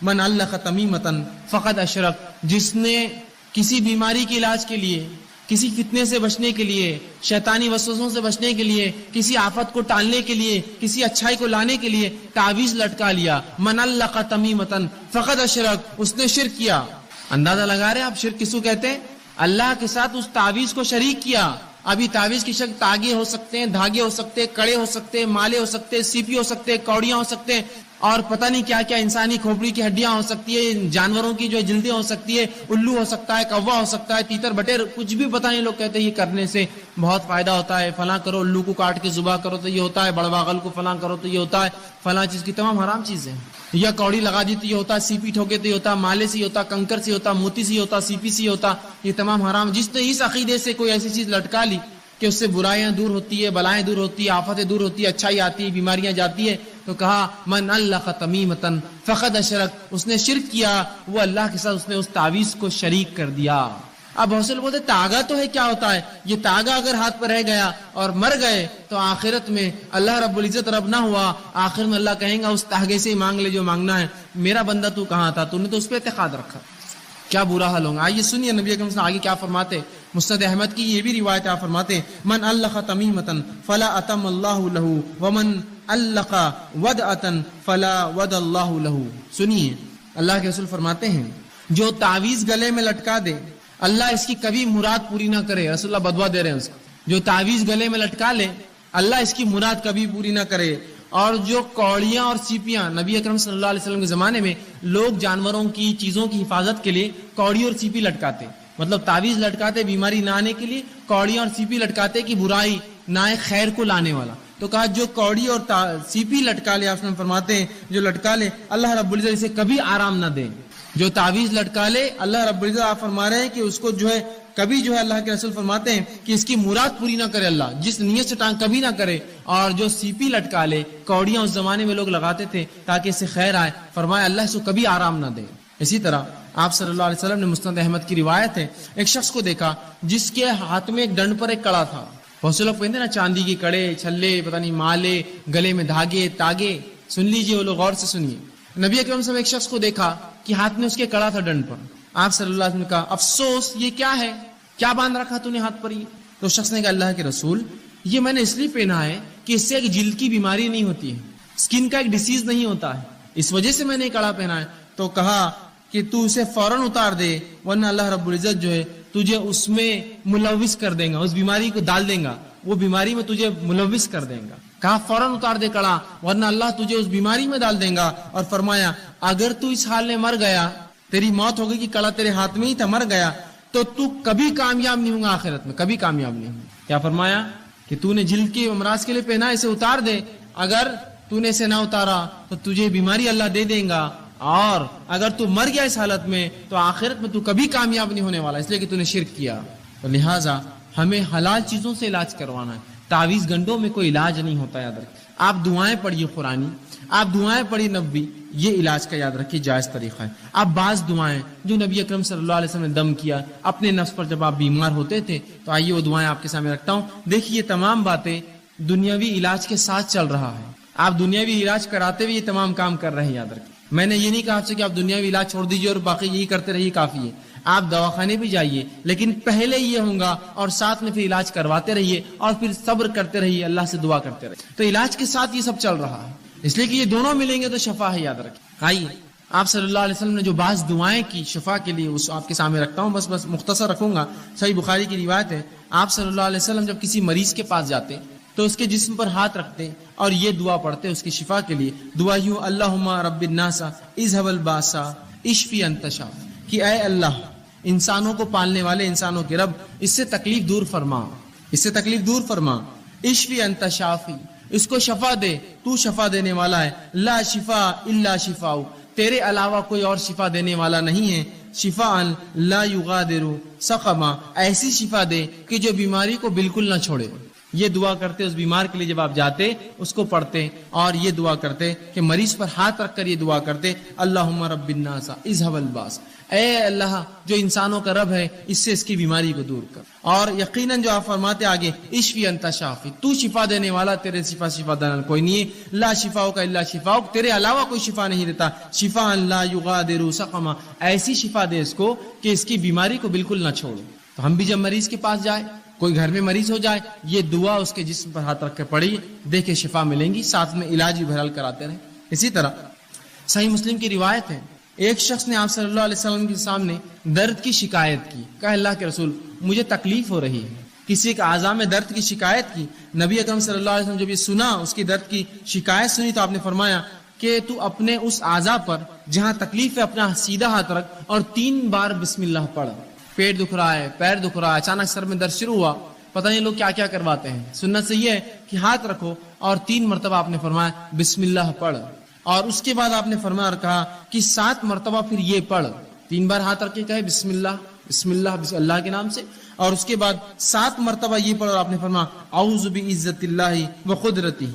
من علق تمیمۃ فقد اشرک، جس نے کسی بیماری کے علاج کے لیے، کسی فتنے سے بچنے کے لیے، شیطانی وسوسوں سے بچنے کے لیے، کسی آفت کو ٹالنے کے لیے، کسی اچھائی کو لانے کے لیے تعویذ لٹکا لیا، من علق تمیمۃ فقد اشرک، اس نے شرک کیا. اندازہ لگا رہے ہیں آپ شرک کس کو کہتے ہیں؟ اللہ کے ساتھ اس تعویذ کو شریک کیا. ابھی تعویذ کی شکل تاگے ہو سکتے ہیں، دھاگے ہو سکتے ہیں، کڑے ہو سکتے ہیں، مالے ہو سکتے ہیں، سیپی ہو سکتے ہیں، کوڑیاں ہو سکتے ہیں، اور پتہ نہیں کیا کیا، انسانی کھوپڑی کی ہڈیاں ہو سکتی ہے، جانوروں کی جو جلدیں ہو سکتی ہے، الو ہو سکتا ہے، کوا ہو سکتا ہے، تیتر بٹیر، کچھ بھی پتہ نہیں. لوگ کہتے ہیں یہ کرنے سے بہت فائدہ ہوتا ہے، فلاں کرو، الو کو کاٹ کے ذبح کرو تو یہ ہوتا ہے، بڑواغل کو فلاں کرو تو یہ ہوتا ہے، فلاں چیز کی تمام حرام چیزیں. یا کوڑی لگا دی تو یہ ہوتا ہے، سیپی ٹھوکے تو یہ ہوتا، مالے سے ہوتا، کنکر سے ہوتا، موتی سے ہوتا، سیپی سے ہوتا، یہ تمام حرام. جس نے اس عقیدے سے کوئی ایسی چیز لٹکا لی کہ اس سے برائیاں دور ہوتی ہے، بلائیں دور ہوتی ہے، آفتیں دور ہوتی ہے، اچھائی آتی ہے، بیماریاں جاتی ہے، تو کہا من علق تمیمۃ فقد اشرک، اس نے شرک کیا، وہ اللہ کے ساتھ اس نے اس تعویذ کو شریک کر دیا. اب حوصل بولتے تاگا تو ہے، کیا ہوتا ہے یہ تاگا؟ اگر ہاتھ پر رہ گیا اور مر گئے تو آخرت میں اللہ رب العزت رب نہ ہوا، آخر میں اللہ کہیں گا اس تاگے سے ہی مانگ لے جو مانگنا ہے، میرا بندہ تو کہاں تھا، تو نے تو اس پہ اعتقاد رکھا. کیا برا حال ہوگا. آئیے سنیے نبی اکرم صلی اللہ علیہ وسلم آگے کیا فرماتے. مسند احمد کی یہ بھی روایت آپ فرماتے من علق تمیمۃ فلا اتم اللہ لہ ومن علق ودعۃ فلا ود اللہ لہ. سنیے اللہ کے رسول فرماتے ہیں جو تعویذ گلے میں لٹکا دے اللہ اس کی کبھی مراد پوری نہ کرے. رسول اللہ بدوا دے رہے ہیں اس کو. جو تعویذ گلے میں لٹکا لے اللہ اس کی مراد کبھی پوری نہ کرے. اور جو کوڑیاں اور سیپیاں، نبی اکرم صلی اللہ علیہ وسلم کے زمانے میں لوگ جانوروں کی چیزوں کی حفاظت کے لیے کوڑی اور سیپی لٹکاتے، مطلب تعویذ لٹکاتے بیماری نہ آنے کے لیے، کوڑیاں اور سیپی لٹکاتے کہ برائی نہ آئے، خیر کو لانے والا. تو کہا جو کوڑی اور سیپی لٹکا لے، آپ فرماتے ہیں جو لٹکا لے اللہ رب العزت اسے کبھی آرام نہ دے. جو تعویذ لٹکا لے اللہ رب العزت آپ فرما رہے ہیں کہ اس کو جو ہے کبھی جو ہے اللہ کے رسول فرماتے ہیں کہ اس کی مراد پوری نہ کرے اللہ، جس نیت سے ٹانگ کبھی نہ کرے. اور جو سیپی لٹکا لے، کوڑیاں اس زمانے میں لوگ لگاتے تھے تاکہ اس سے خیر آئے، فرمایا اللہ اس کو کبھی آرام نہ دے. اسی طرح آپ صلی اللہ علیہ وسلم نے مسند احمد کی روایت ہے، ایک شخص کو دیکھا جس کے ہاتھ میں ایک ڈنڈ پر ایک کڑا تھا. بہت سے لوگ کہتے ہیں نا چاندی کے کڑے، چھلے، پتہ نہیں مالے، گلے میں دھاگے، تاگے. سن لیجئے وہ لوگ غور سے سنیے. نبی اکرم صلی اللہ علیہ وسلم ایک شخص کو دیکھا کہ ہاتھ میں اس کے کڑا تھا ڈنڈ پر. آپ صلی اللہ علیہ وسلم نے کہا افسوس، یہ کیا ہے، کیا باندھ رکھا تو نے ہاتھ پر؟ یہ تو شخص نے کہا اللہ کے رسول یہ میں نے اس لیے پہنا ہے کہ اس سے ایک جلد کی بیماری نہیں ہوتی ہے، اسکن کا ایک ڈیزیز نہیں ہوتا ہے، اس وجہ سے میں نے کڑا پہنا ہے. تو کہا کہ تو اسے فوراً اتار دے ورنہ اللہ رب العزت جو ہے تجھے اس میں ملوث کر دے گا، اس بیماری کو ڈال دے گا، وہ بیماری میں تجھے ملوث کر دے گا. کہا فوراً اتار دے کڑا ورنہ اللہ تجھے اس بیماری میں ڈال دے گا. اور فرمایا اگر تو اس حال میں مر گیا، تیری موت ہو گئی کہ کڑا تیرے ہاتھ میں ہی تھا، مر گیا تو تو کبھی کامیاب نہیں ہوگا، آخرت میں کبھی کامیاب نہیں ہوگا. کیا فرمایا کہ تو نے جلد کے امراض کے لیے پہنا، اسے اتار دے، اگر تو نے اسے نہ اتارا تو تجھے بیماری اللہ دے دے گا، اور اگر تو مر گیا اس حالت میں تو آخرت میں تو کبھی کامیاب نہیں ہونے والا، اس لیے کہ تو نے شرک کیا. تو لہٰذا ہمیں حلال چیزوں سے علاج کروانا ہے. تعویذ گنڈوں میں کوئی علاج نہیں ہوتا، یاد رکھیں. آپ دعائیں پڑھیے قرآنی، آپ دعائیں پڑھیے نبوی، یہ علاج کا یاد رکھیے جائز طریقہ ہے. آپ بعض دعائیں جو نبی اکرم صلی اللہ علیہ وسلم نے دم کیا اپنے نفس پر جب آپ بیمار ہوتے تھے، تو آئیے وہ دعائیں آپ کے سامنے رکھتا ہوں. دیکھیے یہ تمام باتیں دنیاوی علاج کے ساتھ چل رہا ہے. آپ دنیاوی علاج کراتے ہوئے یہ تمام کام کر رہے ہیں، یاد رکھیں. میں نے یہ نہیں کہا آپ سے کہ آپ دنیاوی علاج چھوڑ دیجیے اور باقی یہی کرتے رہیے، کافی ہے. آپ دواخانے بھی جائیے لیکن پہلے یہ ہوگا اور ساتھ میں پھر علاج کرواتے رہیے اور پھر صبر کرتے رہیے، اللہ سے دعا کرتے رہیے. تو علاج کے ساتھ یہ سب چل رہا ہے، اس لیے کہ یہ دونوں ملیں گے تو شفا ہے، یاد رکھیں. آئیے آپ صلی اللہ علیہ وسلم نے جو بعض دعائیں کی شفا کے لیے اس آپ کے سامنے رکھتا ہوں، بس مختصر رکھوں گا. صحیح بخاری کی روایت ہے، آپ صلی اللہ علیہ وسلم جب کسی مریض کے پاس جاتے تو اس کے جسم پر ہاتھ رکھتے اور یہ دعا پڑھتے اس کی شفا کے لیے. دعا یوں اللہم رب الناس اذهب الباس اشفی انت شافی، کہ اے اللہ انسانوں کو پالنے والے، انسانوں کے رب، اس سے تکلیف دور فرما، اس سے تکلیف دور فرما. اشفی انت شافی، اس کو شفا دے، تو شفا دینے والا ہے. لا شفا الا شفاء، تیرے علاوہ کوئی اور شفا دینے والا نہیں ہے. شفاء لا یغادر سقما، ایسی شفا دے کہ جو بیماری کو بالکل نہ چھوڑے. یہ دعا کرتے اس بیمار کے لیے، جب آپ جاتے اس کو پڑھتے اور یہ دعا کرتے کہ مریض پر ہاتھ رکھ کر یہ دعا کرتے اللہم رب الناس اذهب الباس، اے اللہ جو انسانوں کا رب ہے اس سے اس کی بیماری کو دور کر. اور یقیناً جو آپ فرماتے آگے اشفی انت شافی، تو شفا دینے والا، تیرے شفا دینے کوئی نہیں ہے. لا شفاء کا الا شفاء، تیرے علاوہ کوئی شفا نہیں دیتا. شفاء لا یغادر سقما، ایسی شفا دے اس کو کہ اس کی بیماری کو بالکل نہ چھوڑے. تو ہم بھی جب مریض کے پاس جائے، کوئی گھر میں مریض ہو جائے، یہ دعا اس کے جسم پر ہاتھ رکھ کے پڑھی، دیکھے شفا ملیں گی، ساتھ میں علاج بھی بہرحال کراتے رہیں. اسی طرح صحیح مسلم کی روایت ہے، ایک شخص نے آپ صلی اللہ علیہ وسلم کے سامنے درد کی شکایت کی. کہا اللہ کے رسول مجھے تکلیف ہو رہی ہے. کسی کے اعضاء میں درد کی شکایت کی. نبی اکرم صلی اللہ علیہ وسلم جب یہ سنا، اس کی درد کی شکایت سنی، تو آپ نے فرمایا کہ تو اپنے اس اعضاء پر جہاں تکلیف ہے اپنا سیدھا ہاتھ رکھ اور 3 بار بسم اللہ پڑھ. پیٹ دکھ رہا ہے، پیر دکھ رہا ہے، اچانک سر میں درد شروع ہوا، پتہ نہیں لوگ کیا کیا کرواتے ہیں. سنت سے یہ ہے کہ ہاتھ رکھو اور 3 مرتبہ آپ نے فرمایا بسم اللہ پڑھ. اور اس کے بعد آپ نے فرمایا اور کہا کہ 7 مرتبہ پھر یہ پڑھ. 3 بار ہاتھ رکھ کے کہے بسم اللہ بسم اللہ بسم اللہ کے نام سے، اور اس کے بعد 7 مرتبہ یہ پڑھ. اور آپ نے فرمایا اعوذ بعزت اللہ و قدرتہ،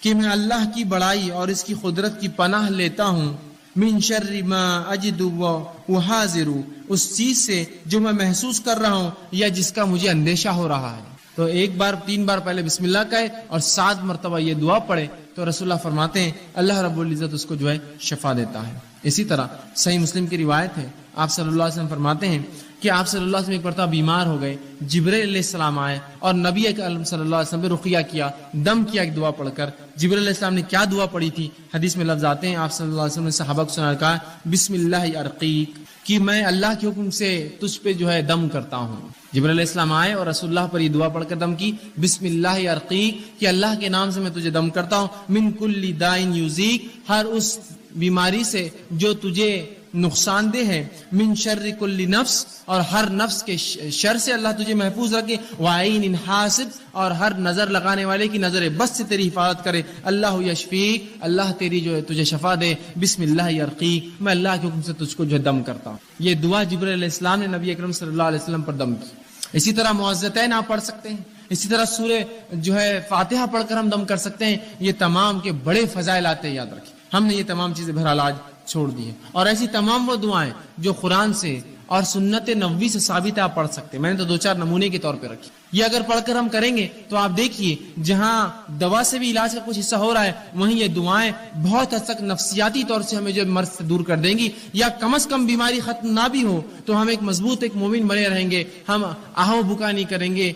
کہ میں اللہ کی بڑائی اور اس کی قدرت کی پناہ لیتا ہوں. من شر ما اجد و حاضر، اس چیز سے جو میں محسوس کر رہا ہوں یا جس کا مجھے اندیشہ ہو رہا ہے. تو ایک بار 3 بار پہلے بسم اللہ کہے اور 7 مرتبہ یہ دعا پڑھے تو رسول اللہ فرماتے ہیں اللہ رب العزت اس کو جو ہے شفا دیتا ہے. اسی طرح صحیح مسلم کی روایت ہے، آپ صلی اللہ علیہ وسلم فرماتے ہیں کہ آپ صلی اللہ علیہ وسلم ایک مرتبہ بیمار ہو گئے، جبرائیل علیہ السلام آئے اور نبی اکرم صلی اللہ علیہ وسلم پہ رقیہ کیا، دم کیا ایک دعا پڑھ کر۔ جبرائیل علیہ السلام نے کیا دعا پڑھی تھی؟ حدیث میں لفظ آتے ہیں، آپ صلی اللہ علیہ وسلم نے صحابہ کو سنا کہا بسم اللہ ارقیک، کہ میں اللہ کے حکم سے تجھ پہ جو ہے دم کرتا ہوں۔ جبرائیل علیہ السلام آئے اور رسول اللہ پر یہ دعا پڑھ کر دم کی، بسم اللہ ارقیک، کہ اللہ کے نام سے میں تجھے دم کرتا ہوں، من کل دائن یوزیک، ہر اس بیماری سے جو تجھے نقصان دہ ہے، من شر کل نفس، اور ہر نفس کے شر سے اللہ تجھے محفوظ رکھے، وعین حاسد، اور ہر نظر لگانے والے کی نظر بس سے تیری حفاظت کرے، اللہ یشفیک، اللہ تیری جو ہے تجھے شفا دے، بسم اللہ یرقیک، میں اللہ کے حکم سے تجھ کو جو ہے دم کرتا ہوں۔ یہ دعا جبرائیل علیہ السلام نے نبی اکرم صلی اللہ علیہ وسلم پر دم کی۔ اسی طرح معوذتین آپ پڑھ سکتے ہیں، اسی طرح سورہ جو ہے فاتحہ پڑھ کر ہم دم کر سکتے ہیں۔ یہ تمام کے بڑے فضائل آتے ہیں، یاد رکھیں۔ ہم نے یہ تمام چیزیں بہرحال آج چھوڑ دی ہیں، اور ایسی تمام وہ دعائیں جو قرآن سے اور سنت نبوی سے ثابت ہے آپ پڑھ سکتے ہیں۔ میں نے تو 2-4 نمونے کے طور پہ رکھی، یہ اگر پڑھ کر ہم کریں گے تو آپ دیکھیے جہاں دوا سے بھی علاج کا کچھ حصہ ہو رہا ہے، وہیں یہ دعائیں بہت حد تک نفسیاتی طور سے ہمیں جو مرض سے دور کر دیں گی، یا کم از کم بیماری ختم نہ بھی ہو تو ہم ایک مضبوط ایک مومن بنے رہیں گے۔ ہم آہو بکا نہیں کریں گے،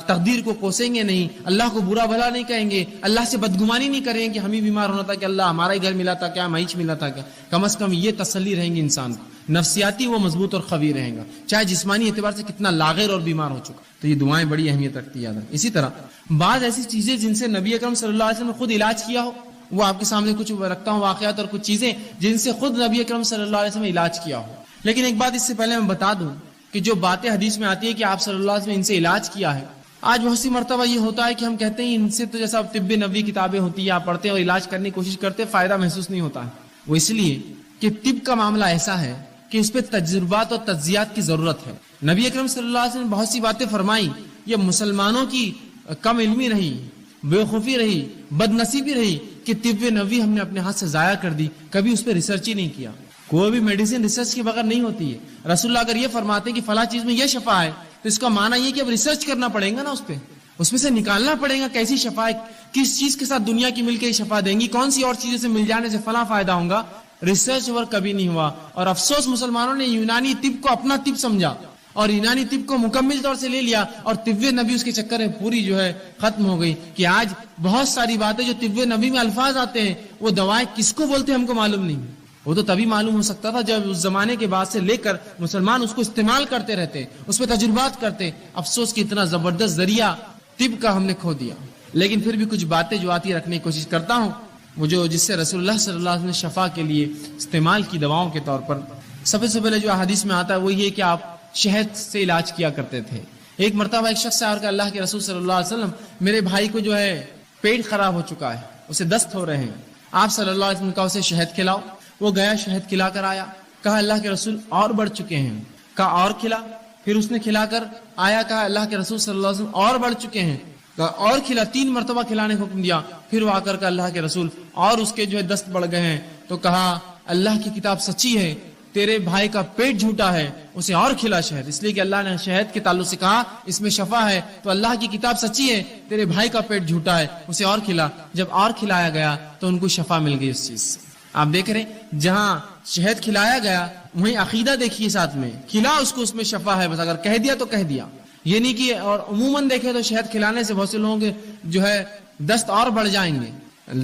تقدیر کو کوسیں گے نہیں، اللہ کو برا بھلا نہیں کہیں گے، اللہ سے بدگمانی نہیں کریں گے کہ ہم ہی بیمار ہونا تھا کہ اللہ ہمارا ہی گھر ملا تھا کیا، مہیچ ملا تھا کیا۔ کم از کم یہ تسلی رہیں گی انسان کو، نفسیاتی وہ مضبوط اور قوی رہے گا، چاہے جسمانی اعتبار سے کتنا لاغر اور بیمار ہو چکا۔ تو یہ دعائیں بڑی اہمیت رکھتی ہے۔ اسی طرح بعض ایسی چیزیں جن سے نبی اکرم صلی اللہ علیہ وسلم نے خود علاج کیا ہو، وہ آپ کے سامنے کچھ رکھتا ہوں واقعات اور کچھ چیزیں جن سے خود نبی اکرم صلی اللہ علیہ وسلم نے علاج کیا ہو۔ لیکن ایک بات اس سے پہلے میں بتا دوں کہ جو باتیں حدیث میں آتی ہے کہ آپ صلی اللہ علیہ وسلم نے ان سے علاج کیا ہے، آج بہت سی مرتبہ یہ ہوتا ہے کہ ہم کہتے ہیں ان سے تو جیسا طب نبوی کتابیں ہوتی ہیں آپ پڑھتے ہیں اور علاج کرنے کی کوشش کرتے ہیں، فائدہ محسوس نہیں ہوتا ہے۔ وہ اس لیے کہ طب کا معاملہ ایسا ہے کہ اس پہ تجربات اور تجزیات کی ضرورت ہے۔ نبی اکرم صلی اللہ علیہ وسلم نے بہت سی باتیں فرمائی، یہ مسلمانوں کی کم علمی رہی، بے خوفی رہی، بد نصیبی رہی کہ طب نبوی ہم نے اپنے ہاتھ سے ضائع کر دی، کبھی اس پہ ریسرچ ہی نہیں کیا۔ کوئی بھی میڈیسن ریسرچ کے بغیر نہیں ہوتی ہے۔ رسول اللہ اگر یہ فرماتے ہیں کہ فلاں چیز میں یہ شفا ہے تو اس کا معنی یہ کہ اب ریسرچ کرنا پڑے گا نا، اس میں سے نکالنا پڑے گا کیسی شفا ہے، کس چیز کے ساتھ دنیا کی مل کے شفا دیں گی، کون سی اور چیزوں سے مل جانے سے فلاں فائدہ ہوگا۔ ریسرچ ورک کبھی نہیں ہوا، اور افسوس مسلمانوں نے یونانی طب کو اپنا طب سمجھا اور یونانی طب کو مکمل طور سے لے لیا، اور طب نبی اس کے چکر میں پوری جو ہے ختم ہو گئی کہ آج بہت ساری باتیں جو طب نبی میں الفاظ آتے ہیں وہ دوائیں کس کو بولتے ہیں ہم کو معلوم نہیں۔ وہ تو تبھی معلوم ہو سکتا تھا جب اس زمانے کے بعد سے لے کر مسلمان اس کو استعمال کرتے رہتے، اس پہ تجربات کرتے۔ افسوس کہ اتنا زبردست ذریعہ طب کا ہم نے کھو دیا۔ لیکن پھر بھی کچھ باتیں جو آتی رکھنے کی کوشش کرتا ہوں، وہ جو جس سے رسول اللہ صلی اللہ علیہ وسلم نے شفا کے لیے استعمال کی دواؤں کے طور پر، سب سے پہلے جو حدیث میں آتا ہے وہ یہ کہ آپ شہد سے علاج کیا کرتے تھے۔ ایک مرتبہ ایک شخص آ کر اللہ کے رسول صلی اللہ علیہ وسلم، میرے بھائی کو جو ہے پیٹ خراب ہو چکا ہے، اسے دست ہو رہے ہیں، آپ صلی اللہ علیہ وسلم کا اسے شہد کھلاؤ۔ وہ گیا شہد کھلا کر آیا، کہا اللہ کے رسول اور بڑھ چکے ہیں، کہا اور کھلا، پھر اس نے کھلا کر آیا، کہا اللہ کے رسول صلی اللہ علیہ وسلم اور بڑھ چکے ہیں، کہا اور کھلا، 3 مرتبہ کھلانے کا حکم دیا۔ پھر وہ آ کر کہا اللہ کے رسول اور اس کے جو ہے دست بڑھ گئے ہیں، تو کہا اللہ کی کتاب سچی ہے، تیرے بھائی کا پیٹ جھوٹا ہے، اسے اور کھلا شہد، اس لیے کہ اللہ نے شہد کے تعلق سے کہا اس میں شفا ہے، تو اللہ کی کتاب سچی ہے، تیرے بھائی کا پیٹ جھوٹا ہے، اسے اور کھلا۔ جب اور کھلایا گیا تو ان کو شفا مل گئی اس چیز سے۔ آپ دیکھ رہے ہیں جہاں شہد کھلایا گیا وہیں عقیدہ دیکھیے ساتھ میں، کھلا اس کو، اس میں شفا ہے، بس اگر کہہ دیا تو کہہ دیا، یہ نہیں کہ اور عموماً دیکھے تو شہد کھلانے سے بہت سے لوگوں کے جو ہے دست اور بڑھ جائیں گے،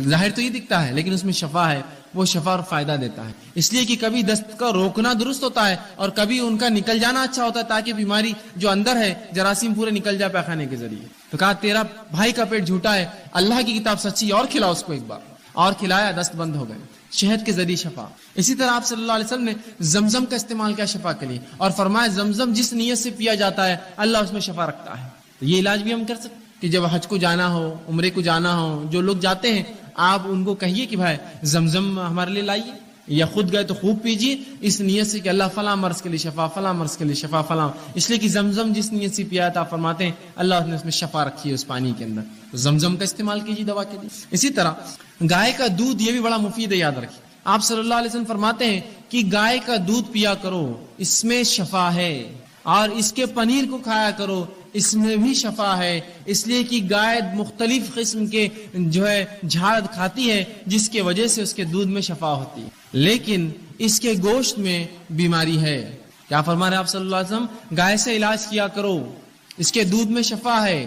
ظاہر تو یہ دکھتا ہے لیکن اس میں شفا ہے، وہ شفا اور فائدہ دیتا ہے، اس لیے کہ کبھی دست کا روکنا درست ہوتا ہے اور کبھی ان کا نکل جانا اچھا ہوتا ہے تاکہ بیماری جو اندر ہے جراثیم پورے نکل جائے پیخانے کے ذریعے۔ تو کہا تیرا بھائی کا پیٹ جھوٹا ہے، اللہ کی کتاب سچی، اور کھلا اس کو ایک بار، اور کھلایا، دست بند ہو گئے، شہد کے ذریعے شفا۔ اسی طرح آپ صلی اللہ علیہ وسلم نے زمزم کا استعمال کیا شفا کے لیے، اور فرمایا زمزم جس نیت سے پیا جاتا ہے اللہ اس میں شفا رکھتا ہے۔ تو یہ علاج بھی ہم کر سکتے کہ جب حج کو جانا ہو، عمرے کو جانا ہو، جو لوگ جاتے ہیں آپ ان کو کہیے کہ بھائی زمزم ہمارے لیے لائیے، یا خود گئے تو خوب پیجیے اس نیت سے کہ اللہ فلاں مرض کے لیے شفا، فلاں مرض کے لیے شفا، فلاں، اس لیے کہ زمزم جس نیت سے پیا تھا آپ فرماتے ہیں اللہ نے اس میں شفا رکھی ہے اس پانی کے اندر، تو زمزم کا استعمال کیجیے دوا کے لیے۔ اسی طرح گائے کا دودھ یہ بھی بڑا مفید ہے، یاد رکھیے، آپ صلی اللہ علیہ وسلم فرماتے ہیں کہ گائے کا دودھ پیا کرو، اس میں شفا ہے، اور اس کے پنیر کو کھایا کرو، اس میں بھی شفا ہے، اس لیے کہ گائے مختلف قسم کے جو ہے جھاڑ کھاتی ہے جس کی وجہ سے اس کے دودھ میں شفا ہوتی ہے، لیکن اس کے گوشت میں بیماری ہے، کیا فرما رہے ہیں آپ صلی اللہ علیہ وسلم؟ گائے سے علاج کیا کرو، اس کے دودھ میں شفا ہے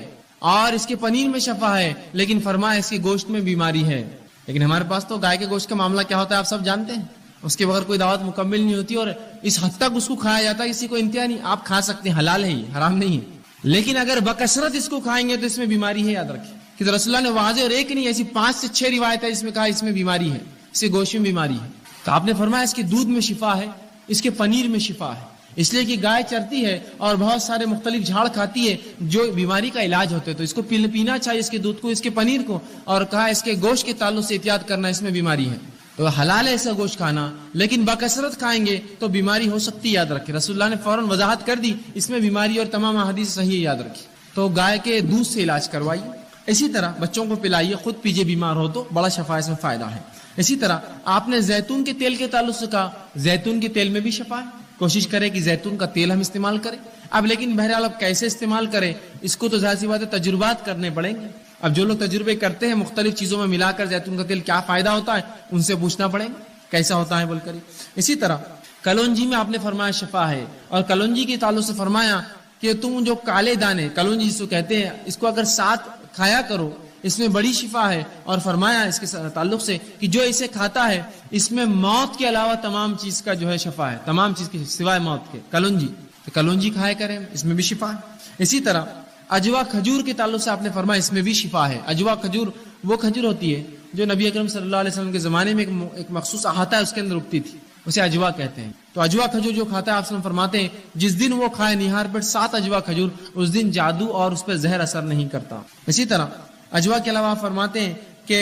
اور اس کے پنیر میں شفا ہے، لیکن فرمایا اس کے گوشت میں بیماری ہے۔ لیکن ہمارے پاس تو گائے کے گوشت کا معاملہ کیا ہوتا ہے آپ سب جانتے ہیں، اس کے بغیر کوئی دعوت مکمل نہیں ہوتی، اور اس حد تک اس کو کھایا جاتا ہے کسی کو انتہا نہیں۔ آپ کھا سکتے ہیں، حلال ہے، حرام نہیں ہے، لیکن اگر بکثرت اس کو کھائیں گے تو اس میں بیماری ہے، یاد رکھیں کہ رسول اللہ نے واضح اور ایک نہیں ایسی 5 سے 6 روایت ہے جس میں کہا اس میں بیماری ہے، اس کے گوشت میں بیماری ہے۔ تو آپ نے فرمایا اس کے دودھ میں شفا ہے، اس کے پنیر میں شفا ہے، اس لیے کہ گائے چرتی ہے اور بہت سارے مختلف جھاڑ کھاتی ہے جو بیماری کا علاج ہوتے ہیں، تو اس کو پینا چاہیے، اس کے دودھ کو، اس کے پنیر کو، اور کہا اس کے گوشت کے تعلق سے احتیاط کرنا، اس میں بیماری ہے۔ تو حلال ہے ایسا گوشت کھانا، لیکن بکثرت کھائیں گے تو بیماری ہو سکتی ہے، یاد رکھیں۔ رسول اللہ نے فوراً وضاحت کر دی اس میں بیماری، اور تمام احادیث صحیح ہے، یاد رکھیں۔ تو گائے کے دودھ سے علاج کروائیے، اسی طرح بچوں کو پلائیے، خود پیجیے بیمار ہو تو، بڑا شفا اس میں فائدہ ہے۔ اسی طرح آپ نے زیتون کے تیل کے تعلق سے کہا، زیتون کے تیل میں بھی شفا ہے، کوشش کریں کہ زیتون کا تیل ہم استعمال کریں۔ اب لیکن بہرحال اب کیسے استعمال کریں اس کو تو ظاہر سی بات ہے تجربات کرنے پڑیں گے۔ اب جو لوگ تجربے کرتے ہیں مختلف چیزوں میں ملا کر زیتون کا تیل کیا فائدہ ہوتا ہے ان سے پوچھنا پڑے گا کیسا ہوتا ہے بول کر۔ اسی طرح کلونجی میں آپ نے فرمایا شفا ہے، اور کلونجی کے تعلق سے فرمایا کہ تم جو کالے دانے کلونجی جس کو کہتے ہیں اس کو اگر ساتھ کھایا کرو، اس میں بڑی شفا ہے، اور فرمایا اس کے تعلق سے کہ جو اسے کھاتا ہے اس میں موت کے علاوہ تمام چیز کا جو ہے شفا ہے، تمام چیز کی سوائے موت کے۔ کلونجی تو کلونجی کھایا کریں، اس میں بھی شفا ہے۔ اسی طرح اجوا کھجور کے تعلق سے آپ نے فرمایا اس میں بھی شفا ہے۔ اجوا کھجور وہ کھجور ہوتی ہے جو نبی اکرم صلی اللہ علیہ وسلم کے زمانے میں ایک مخصوص احاطہ ہے اس کے اندر اگتی تھی، اسے اجوا کہتے ہیں۔ تو اجوا کھجور جو کھاتا ہے آپ وسلم فرماتے ہیں جس دن وہ کھائے نہار پر 7 اجوا کھجور، اس دن جادو اور اس پہ زہر اثر نہیں کرتا۔ اسی طرح اجوا کے علاوہ آپ فرماتے ہیں کہ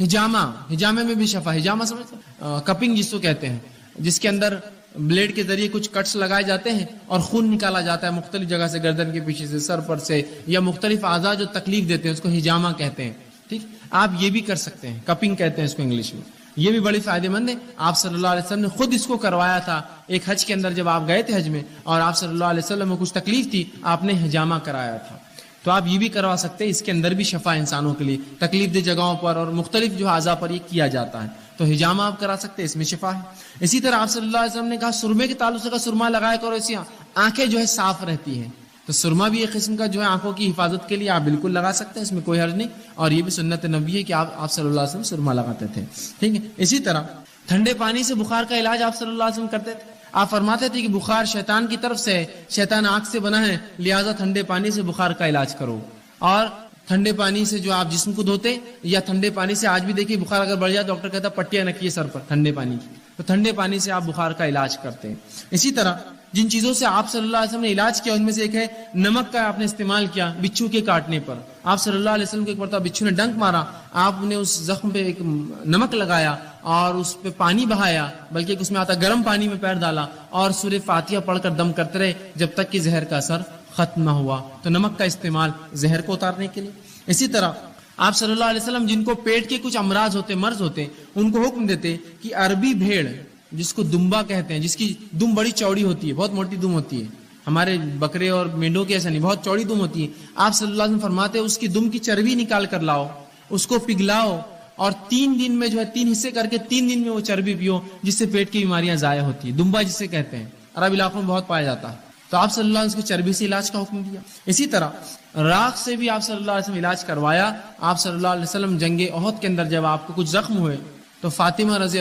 ہجامے میں بھی شفا، ہجامہ سمجھتے ہیں، کپنگ جس کو کہتے ہیں، جس کے اندر بلیڈ کے ذریعے کچھ کٹس لگائے جاتے ہیں اور خون نکالا جاتا ہے مختلف جگہ سے، گردن کے پیچھے سے، سر پر سے، یا مختلف اعضاء جو تکلیف دیتے ہیں اس کو ہجامہ کہتے ہیں۔ ٹھیک، آپ یہ بھی کر سکتے ہیں، کپنگ کہتے ہیں اس کو انگلش میں، یہ بھی بڑی فائدہ مند ہے۔ آپ صلی اللہ علیہ وسلم نے خود اس کو کروایا تھا ایک حج کے اندر، جب آپ گئے تھے حج میں اور آپ صلی اللہ علیہ وسلم میں کچھ تکلیف تھی، آپ نے ہجامہ کرایا تھا۔ تو آپ یہ بھی کروا سکتے ہیں، اس کے اندر بھی شفا انسانوں کے لیے تکلیف دہ جگہوں پر اور مختلف جو اعضاء پر یہ کیا جاتا ہے، تو ہجامہ آپ کرا سکتے ہیں، اس میں شفا ہے۔ اسی طرح آپ صلی اللہ علیہ وسلم نے کہا سرمے کے تعلق سے، سرما لگایا کرو، اس سے آنکھیں جو ہے صاف رہتی ہیں، تو سرما بھی ایک قسم کا جو ہے آنکھوں کی حفاظت کے لیے آپ بالکل لگا سکتے ہیں، اس میں کوئی حرج نہیں، اور یہ بھی سنت نبی ہے کہ آپ صلی اللہ علیہ وسلم سرما لگاتے تھے۔ ٹھیک ہے، اسی طرح ٹھنڈے پانی سے بخار کا علاج آپ صلی اللہ علیہ وسلم کرتے تھے۔ آپ فرماتے تھے کہ بخار شیطان کی طرف سے ہے، شیطان آنکھ سے بنا ہے، لہٰذا ٹھنڈے پانی سے بخار کا علاج کرو۔ اور ٹھنڈے پانی سے جو آپ جسم کو دھوتے، یا ٹھنڈے پانی سے آج بھی دیکھیے بخار اگر بڑھ جائے ڈاکٹر کہتا ہے پٹیاں رکھیے سر پر ٹھنڈے پانی کی، تو ٹھنڈے پانی سے آپ بخار کا علاج کرتے ہیں۔ اسی طرح جن چیزوں سے آپ صلی اللہ علیہ وسلم نے علاج کیا ان میں سے ایک ہے نمک کا، آپ نے استعمال کیا بچھو کے کاٹنے پر۔ آپ صلی اللہ علیہ وسلم کو ایک مرتبہ بچھو نے ڈنک مارا، آپ نے اس زخم پہ ایک نمک لگایا اور اس پہ پانی بہایا، بلکہ اس میں آتا گرم پانی میں پیر ڈالا اور سورہ فاتحہ پڑھ کر دم کرتے رہے جب تک کہ زہر کا اثر ختم نہ ہوا۔ تو نمک کا استعمال زہر کو اتارنے کے لیے۔ اسی طرح آپ صلی اللہ علیہ وسلم جن کو پیٹ کے کچھ امراض ہوتے، مرض ہوتے، ان کو حکم دیتے کہ عربی بھیڑ جس کو دمبا کہتے ہیں، جس کی دم بڑی چوڑی ہوتی ہے، بہت موٹی دم ہوتی ہے، ہمارے بکرے اور مینڈوں کی ایسا نہیں، بہت چوڑی دم ہوتی ہے، آپ صلی اللہ علیہ وسلم فرماتے اس کی دم کی چربی نکال کر لاؤ، اس کو پگھلاؤ اور 3 دن میں جو ہے 3 حصے کر کے 3 دن میں وہ چربی پیو، جس سے پیٹ کی بیماریاں ضائع ہوتی ہیں۔ دمبا جسے کہتے ہیں عرب علاقوں میں بہت پایا جاتا ہے، تو آپ صلی اللہ علیہ وسلم اس کی چربی سے علاج کا حکم دیا۔ اسی طرح راکھ سے بھی آپ صلی اللہ علیہ وسلم علاج کروایا۔ آپ صلی اللہ علیہ وسلم جنگ احد کے اندر جب آپ کو کچھ زخم ہوئے تو فاطمہ رضی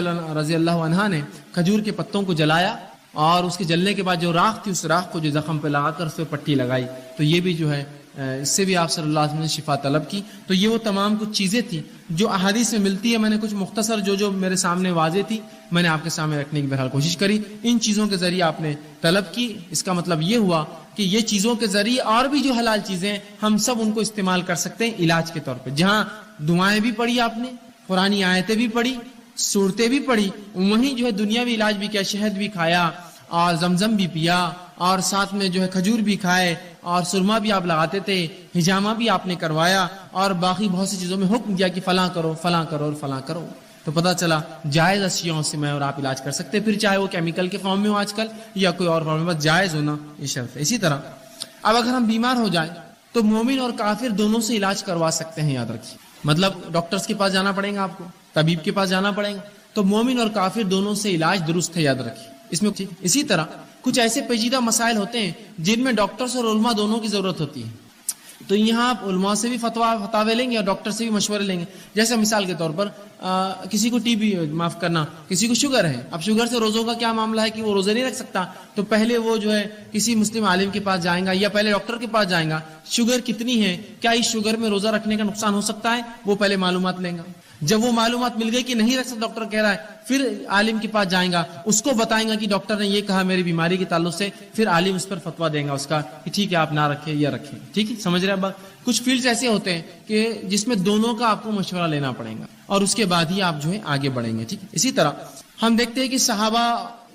اللہ عنہا نے کھجور کے پتوں کو جلایا اور اس کے جلنے کے بعد جو راکھ تھی اس راکھ کو جو زخم پہ لگا کر اس پہ پٹی لگائی، تو یہ بھی جو ہے اس سے بھی آپ صلی اللہ علیہ وسلم نے شفا طلب کی۔ تو یہ وہ تمام کچھ چیزیں تھیں جو احادیث میں ملتی ہے، میں نے کچھ مختصر جو میرے سامنے واضح تھی میں نے آپ کے سامنے رکھنے کی بہرحال کوشش کری۔ ان چیزوں کے ذریعے آپ نے طلب کی، اس کا مطلب یہ ہوا کہ یہ چیزوں کے ذریعے اور بھی جو حلال چیزیں ہم سب ان کو استعمال کر سکتے ہیں علاج کے طور پہ۔ جہاں دعائیں بھی پڑھی آپ نے، قرآنی آیتیں بھی پڑھی، صورتیں بھی پڑھی، وہیں جو ہے دنیاوی علاج بھی کیا، شہد بھی کھایا اور زمزم بھی پیا اور ساتھ میں جو ہے کھجور بھی کھائے اور سرما بھی آپ لگاتے تھے، ہجامہ بھی آپ نے کروایا اور باقی بہت سی چیزوں میں حکم دیا کہ فلاں کرو فلاں کرو اور فلاں کرو۔ تو پتہ چلا جائز اشیاءوں سے میں اور آپ علاج کر سکتے ہیں، پھر چاہے وہ کیمیکل کے فارم میں ہو آج کل یا کوئی اور فارم میں، بس جائز ہونا یہ شرط ہے۔ اسی طرح اب اگر ہم بیمار ہو جائیں تو مومن اور کافر دونوں سے علاج کروا سکتے ہیں، یاد رکھیے، مطلب ڈاکٹرز کے پاس جانا پڑے گا، آپ کو طبیب کے پاس جانا پڑے گا، تو مومن اور کافر دونوں سے علاج درست ہے، یاد رکھیے اس میں۔ اسی طرح کچھ ایسے پیچیدہ مسائل ہوتے ہیں جن میں ڈاکٹرز اور علماء دونوں کی ضرورت ہوتی ہے، تو یہاں آپ علماء سے بھی فتوے لیں گے اور ڈاکٹر سے بھی مشورے لیں گے. جیسے مثال کے طور پر کسی کو ٹی بی، معاف کرنا، کسی کو شوگر ہے. اب شوگر سے روزوں کا کیا معاملہ ہے کہ وہ روزے نہیں رکھ سکتا، تو پہلے وہ جو ہے کسی مسلم عالم کے پاس جائیں گا یا پہلے ڈاکٹر کے پاس جائیں گا. شوگر کتنی ہے، کیا اس شوگر میں روزہ رکھنے کا نقصان ہو سکتا ہے، وہ پہلے معلومات لیں گا. جب وہ معلومات مل گئی کہ نہیں رکھ سکتا، ڈاکٹر کہہ رہا ہے، پھر عالم کے پاس جائیں گا، اس کو بتائیں گا کہ ڈاکٹر نے یہ کہا میری بیماری کے تعلق سے، پھر عالم اس پر فتویٰ دیں گا اس کا کہ ٹھیک ہے آپ نہ رکھیں یا رکھیں. ٹھیک ہے، سمجھ رہے ہیں اب؟ کچھ فیلڈز ایسے ہوتے ہیں کہ جس میں دونوں کا آپ کو مشورہ لینا پڑے گا اور اس کے بعد ہی آپ جو ہے آگے بڑھیں گے. ٹھیک ہے. اسی طرح ہم دیکھتے ہیں کہ صحابہ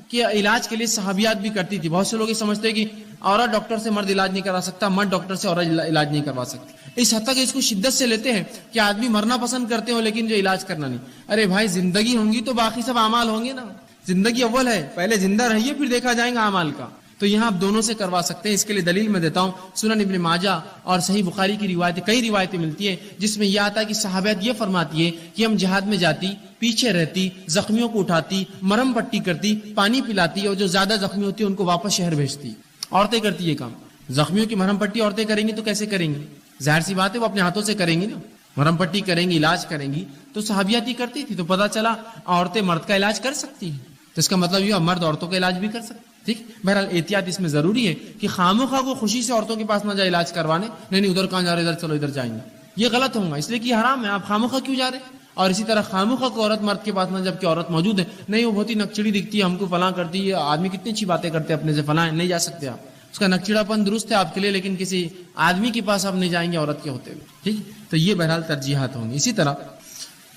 کے علاج کے لیے صحابیات بھی کرتی تھی. بہت سے لوگ یہ سمجھتے ہیں کہ عورت ڈاکٹر سے مرد علاج نہیں کروا سکتا، مرد ڈاکٹر سے عورت علاج نہیں کروا سکتی. اس حد تک اس کو شدت سے لیتے ہیں کہ آدمی مرنا پسند کرتے ہو لیکن جو علاج کرنا نہیں. ارے بھائی، زندگی ہوں گی تو باقی سب اعمال ہوں گے نا. زندگی اول ہے، پہلے زندہ رہیے پھر دیکھا جائے گا اعمال کا. تو یہاں آپ دونوں سے کروا سکتے ہیں. اس کے لیے دلیل میں دیتا ہوں، سنن ابن ماجہ اور صحیح بخاری کی روایتیں، کئی روایتیں ملتی ہیں جس میں یہ آتا ہے کہ صحابیات یہ فرماتی ہے کہ ہم جہاد میں جاتی، پیچھے رہتی، زخمیوں کو اٹھاتی، مرم پٹی کرتی، پانی پلاتی، اور جو زیادہ زخمی ہوتی ہے ان کو واپس شہر بھیجتی. عورتیں کرتی یہ کام. زخمیوں کی مرہم پٹی عورتیں کریں گی تو کیسے کریں گی؟ ظاہر سی بات ہے وہ اپنے ہاتھوں سے کریں گی نا. مرہم پٹی کریں گی، علاج کریں گی. تو صحابیات ہی کرتی تھی. تو پتہ چلا عورتیں مرد کا علاج کر سکتی ہیں، تو اس کا مطلب یہ مرد عورتوں کا علاج بھی کر سکتے. ٹھیک. بہرحال احتیاط اس میں ضروری ہے کہ خامخواہ کو خوشی سے عورتوں کے پاس نہ جائے علاج کروانے. نہیں ادھر کہاں جا رہے، ادھر چلو ادھر جائیں گے، یہ غلط ہوگا، اس لیے کہ حرام ہے. آپ خامخواہ کیوں جا رہے ہیں؟ اور اسی طرح خامخواہ کو عورت مرد کے پاس نہ، جب کہ عورت موجود ہے. نہیں وہ بہت ہی نکچڑی دکھتی ہے، ہم کو فلاں کرتی ہے، آدمی کتنی اچھی باتیں کرتے ہیں اپنے سے، فلاں نہیں جا سکتے آپ. اس کا نکچڑا پن درست ہے آپ کے لیے، لیکن کسی آدمی کے پاس آپ نہیں جائیں گے عورت کے ہوتے ہوئے. ٹھیک. تو یہ بہرحال ترجیحات ہوں گی. اسی طرح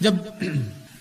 جب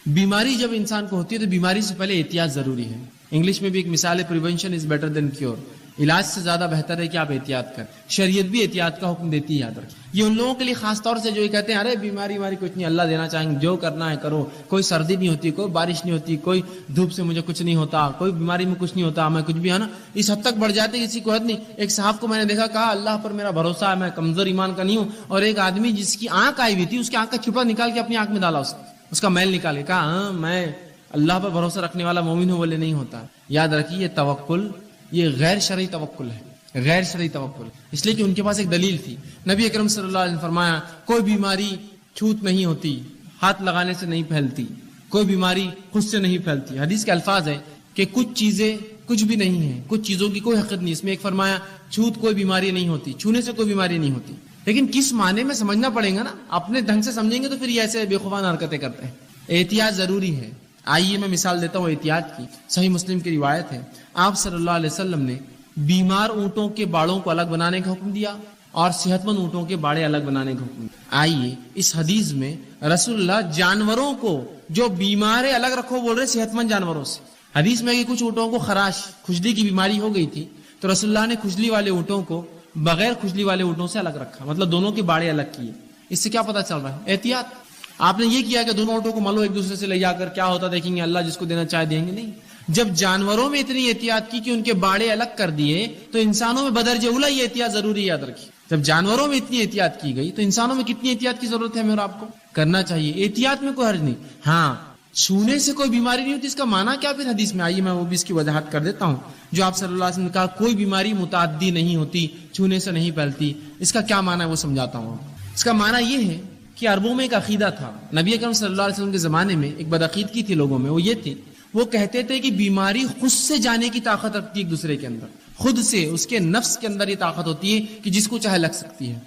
بیماری جب انسان کو ہوتی ہے تو بیماری سے پہلے احتیاط ضروری ہے. انگلش میں بھی ایک مثال ہے، prevention is better than cure. علاج سے زیادہ بہتر ہے کہ آپ احتیاط کریں. شریعت بھی احتیاط کا حکم دیتی ہے، یاد رکھیں. یہ ان لوگوں کے لیے خاص طور سے جو یہ کہتے ہیں ارے بیماری کچھ نہیں، اللہ دینا چاہیں گے، جو کرنا ہے کرو، کوئی سردی نہیں ہوتی، کوئی بارش نہیں ہوتی، کوئی دھوپ سے مجھے کچھ نہیں ہوتا، کوئی بیماری میں کچھ نہیں ہوتا، میں کچھ بھی ہے نا، اس حد تک بڑھ جاتے کسی کو حد نہیں. ایک صاحب کو میں نے دیکھا، کہا اللہ پر میرا بھروسہ ہے، میں کمزور ایمان کا نہیں ہوں. اور ایک آدمی جس کی آنکھ آئی ہوئی تھی، اس کی آنکھ کا چھپا نکال کے اپنی آنکھ میں ڈالا، اس کا میل نکال کے کہا ہاں میں اللہ پر بھروسہ رکھنے والا مومن ہوں. بولے نہیں ہوتا. یاد رکھیے یہ توکل، یہ غیر شرعی توکل ہے، غیر شرعی توکل. اس لیے کہ ان کے پاس ایک دلیل تھی. نبی اکرم صلی اللہ علیہ وسلم نے فرمایا کوئی بیماری چھوت نہیں ہوتی، ہاتھ لگانے سے نہیں پھیلتی، کوئی بیماری خود سے نہیں پھیلتی. حدیث کے الفاظ ہے کہ کچھ چیزیں کچھ بھی نہیں ہیں، کچھ چیزوں کی کوئی حقیقت نہیں. اس میں ایک فرمایا چھوت کوئی بیماری نہیں ہوتی، چھونے سے کوئی بیماری نہیں ہوتی. لیکن کس معنی میں سمجھنا پڑے گا نا. اپنے ڈھنگ سے سمجھیں گے تو پھر یہ ایسے بے خوفانہ حرکتیں کرتے ہیں. احتیاط ضروری ہے. آئیے میں مثال دیتا ہوں احتیاط کی. صحیح مسلم کی روایت ہے، آپ صلی اللہ علیہ وسلم نے بیمار اونٹوں کے باڑوں کو الگ بنانے کا حکم دیا اور صحت مند اونٹوں کے باڑے الگ بنانے کا حکم دیا. آئیے اس حدیث میں رسول اللہ جانوروں کو جو بیمار ہے الگ رکھو بول رہے صحت مند جانوروں سے. حدیث میں کہ کچھ اونٹوں کو خراش، کھجلی کی بیماری ہو گئی تھی، تو رسول اللہ نے کھجلی والے اونٹوں کو بغیر کھجلی والے اونٹوں سے الگ رکھا، مطلب دونوں کے باڑے الگ کیے. اس سے کیا پتا چل رہا ہے؟ احتیاط. آپ نے یہ کیا کہ دونوں اونٹوں کو ملو ایک دوسرے سے لے جا کر، کیا ہوتا دیکھیں گے، اللہ جس کو دینا چاہے دیں گے. نہیں، جب جانوروں میں اتنی احتیاط کی کہ ان کے باڑے الگ کر دیے تو انسانوں میں بدرجہ اولا یہ احتیاط ضروری یاد رکھیے. جب جانوروں میں اتنی احتیاط کی گئی تو انسانوں میں کتنی احتیاط کی ضرورت ہے ہمیں اور آپ کو کرنا چاہیے. احتیاط میں کوئی حرج نہیں. ہاں چھونے سے کوئی بیماری نہیں ہوتی، اس کا معنی کیا پھر حدیث میں؟ آئیے میں وہ بھی اس کی وضاحت کر دیتا ہوں. جو آپ صلی اللہ علیہ وسلم نے کہا کوئی بیماری متعدی نہیں ہوتی، چھونے سے نہیں پھیلتی، اس کا کیا معنی ہے وہ سمجھاتا ہوں. اس کا معنی یہ ہے کہ عربوں میں ایک عقیدہ تھا، نبی اکرم صلی اللہ علیہ وسلم کے زمانے میں ایک بدعقیدگی تھی لوگوں میں. وہ یہ تھی، وہ کہتے تھے کہ بیماری خود سے جانے کی طاقت رکھتی ہے ایک دوسرے کے اندر. خود سے اس کے نفس کے اندر یہ طاقت ہوتی ہے کہ جس کو چاہے لگ سکتی ہے.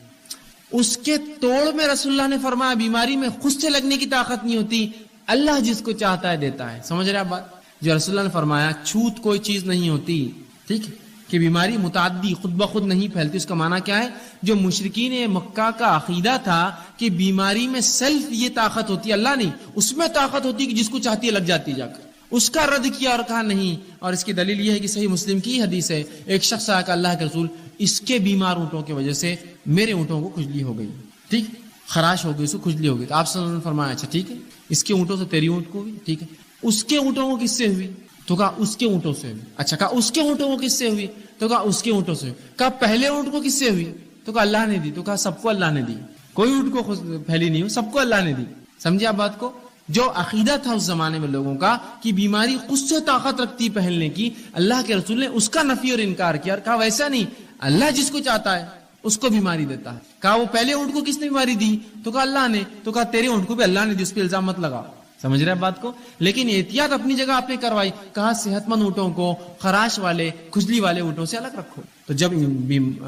اس کے توڑ میں رسول اللہ نے فرمایا بیماری میں خود سے لگنے کی طاقت نہیں ہوتی، اللہ جس کو چاہتا ہے دیتا ہے. سمجھ رہے آپ بات؟ جو رسول اللہ نے فرمایا چھوت کوئی چیز نہیں ہوتی، ٹھیک ہے، کہ بیماری متعدی خود بخود نہیں پھیلتی. اس کا معنی کیا ہے؟ جو مشرکین مکہ کا عقیدہ تھا کہ بیماری میں سیلف یہ طاقت ہوتی ہے، اللہ نہیں، اس میں طاقت ہوتی ہے کہ جس کو چاہتی ہے لگ جاتی جا کر، اس کا رد کیا اور کہا نہیں. اور اس کی دلیل یہ ہے کہ صحیح مسلم کی حدیث ہے، ایک شخص آیا کہ اللہ کے رسول اس کے بیمار اونٹوں کی وجہ سے میرے اونٹوں کو کھجلی ہو گئی، ٹھیک، خراش ہو گئی، اس کو کھجلی ہو گئی. تو آپ صلی اللہ علیہ وسلم نے فرمایا اچھا ٹھیک ہے، اس کے اونٹوں سے تیری اونٹ کو ہوئی، ٹھیک ہے. اس کے اونٹوں کو کس سے ہوئی؟ تو کہا اس کے اونٹوں سے ہوئی. اچھا، کہا اس کے اونٹوں کو کس سے ہوئی؟ تو کہا اس کے اونٹوں سے. کہا پہلے اونٹ کو کس سے ہوئی؟ تو کہا اللہ نے دی. تو کہا سب کو اللہ نے دی، کوئی اونٹ کو پھیلی نہیں ہو، سب کو اللہ نے دی. سمجھے آپ بات کو؟ جو عقیدہ تھا اس زمانے میں لوگوں کا کہ بیماری خود سے طاقت رکھتی پہننے کی، اللہ کے رسول نے اس کا نفی اور انکار کیا اور کہا ویسا نہیں، اللہ جس کو چاہتا ہے اس کو بیماری دیتا ہے۔ کہا وہ پہلے اونٹ کو کس نے بیماری دی؟ تو کہا اللہ نے۔ تو کہا تیرے اونٹ کو بھی اللہ نے دی، اس پہ الزام مت لگا۔ سمجھ رہے ہیں بات کو؟ لیکن احتیاط اپنی جگہ آپ نے کروائی، کہا صحت مند اونٹوں کو خراش والے کھجلی والے اونٹوں سے الگ رکھو۔ تو جب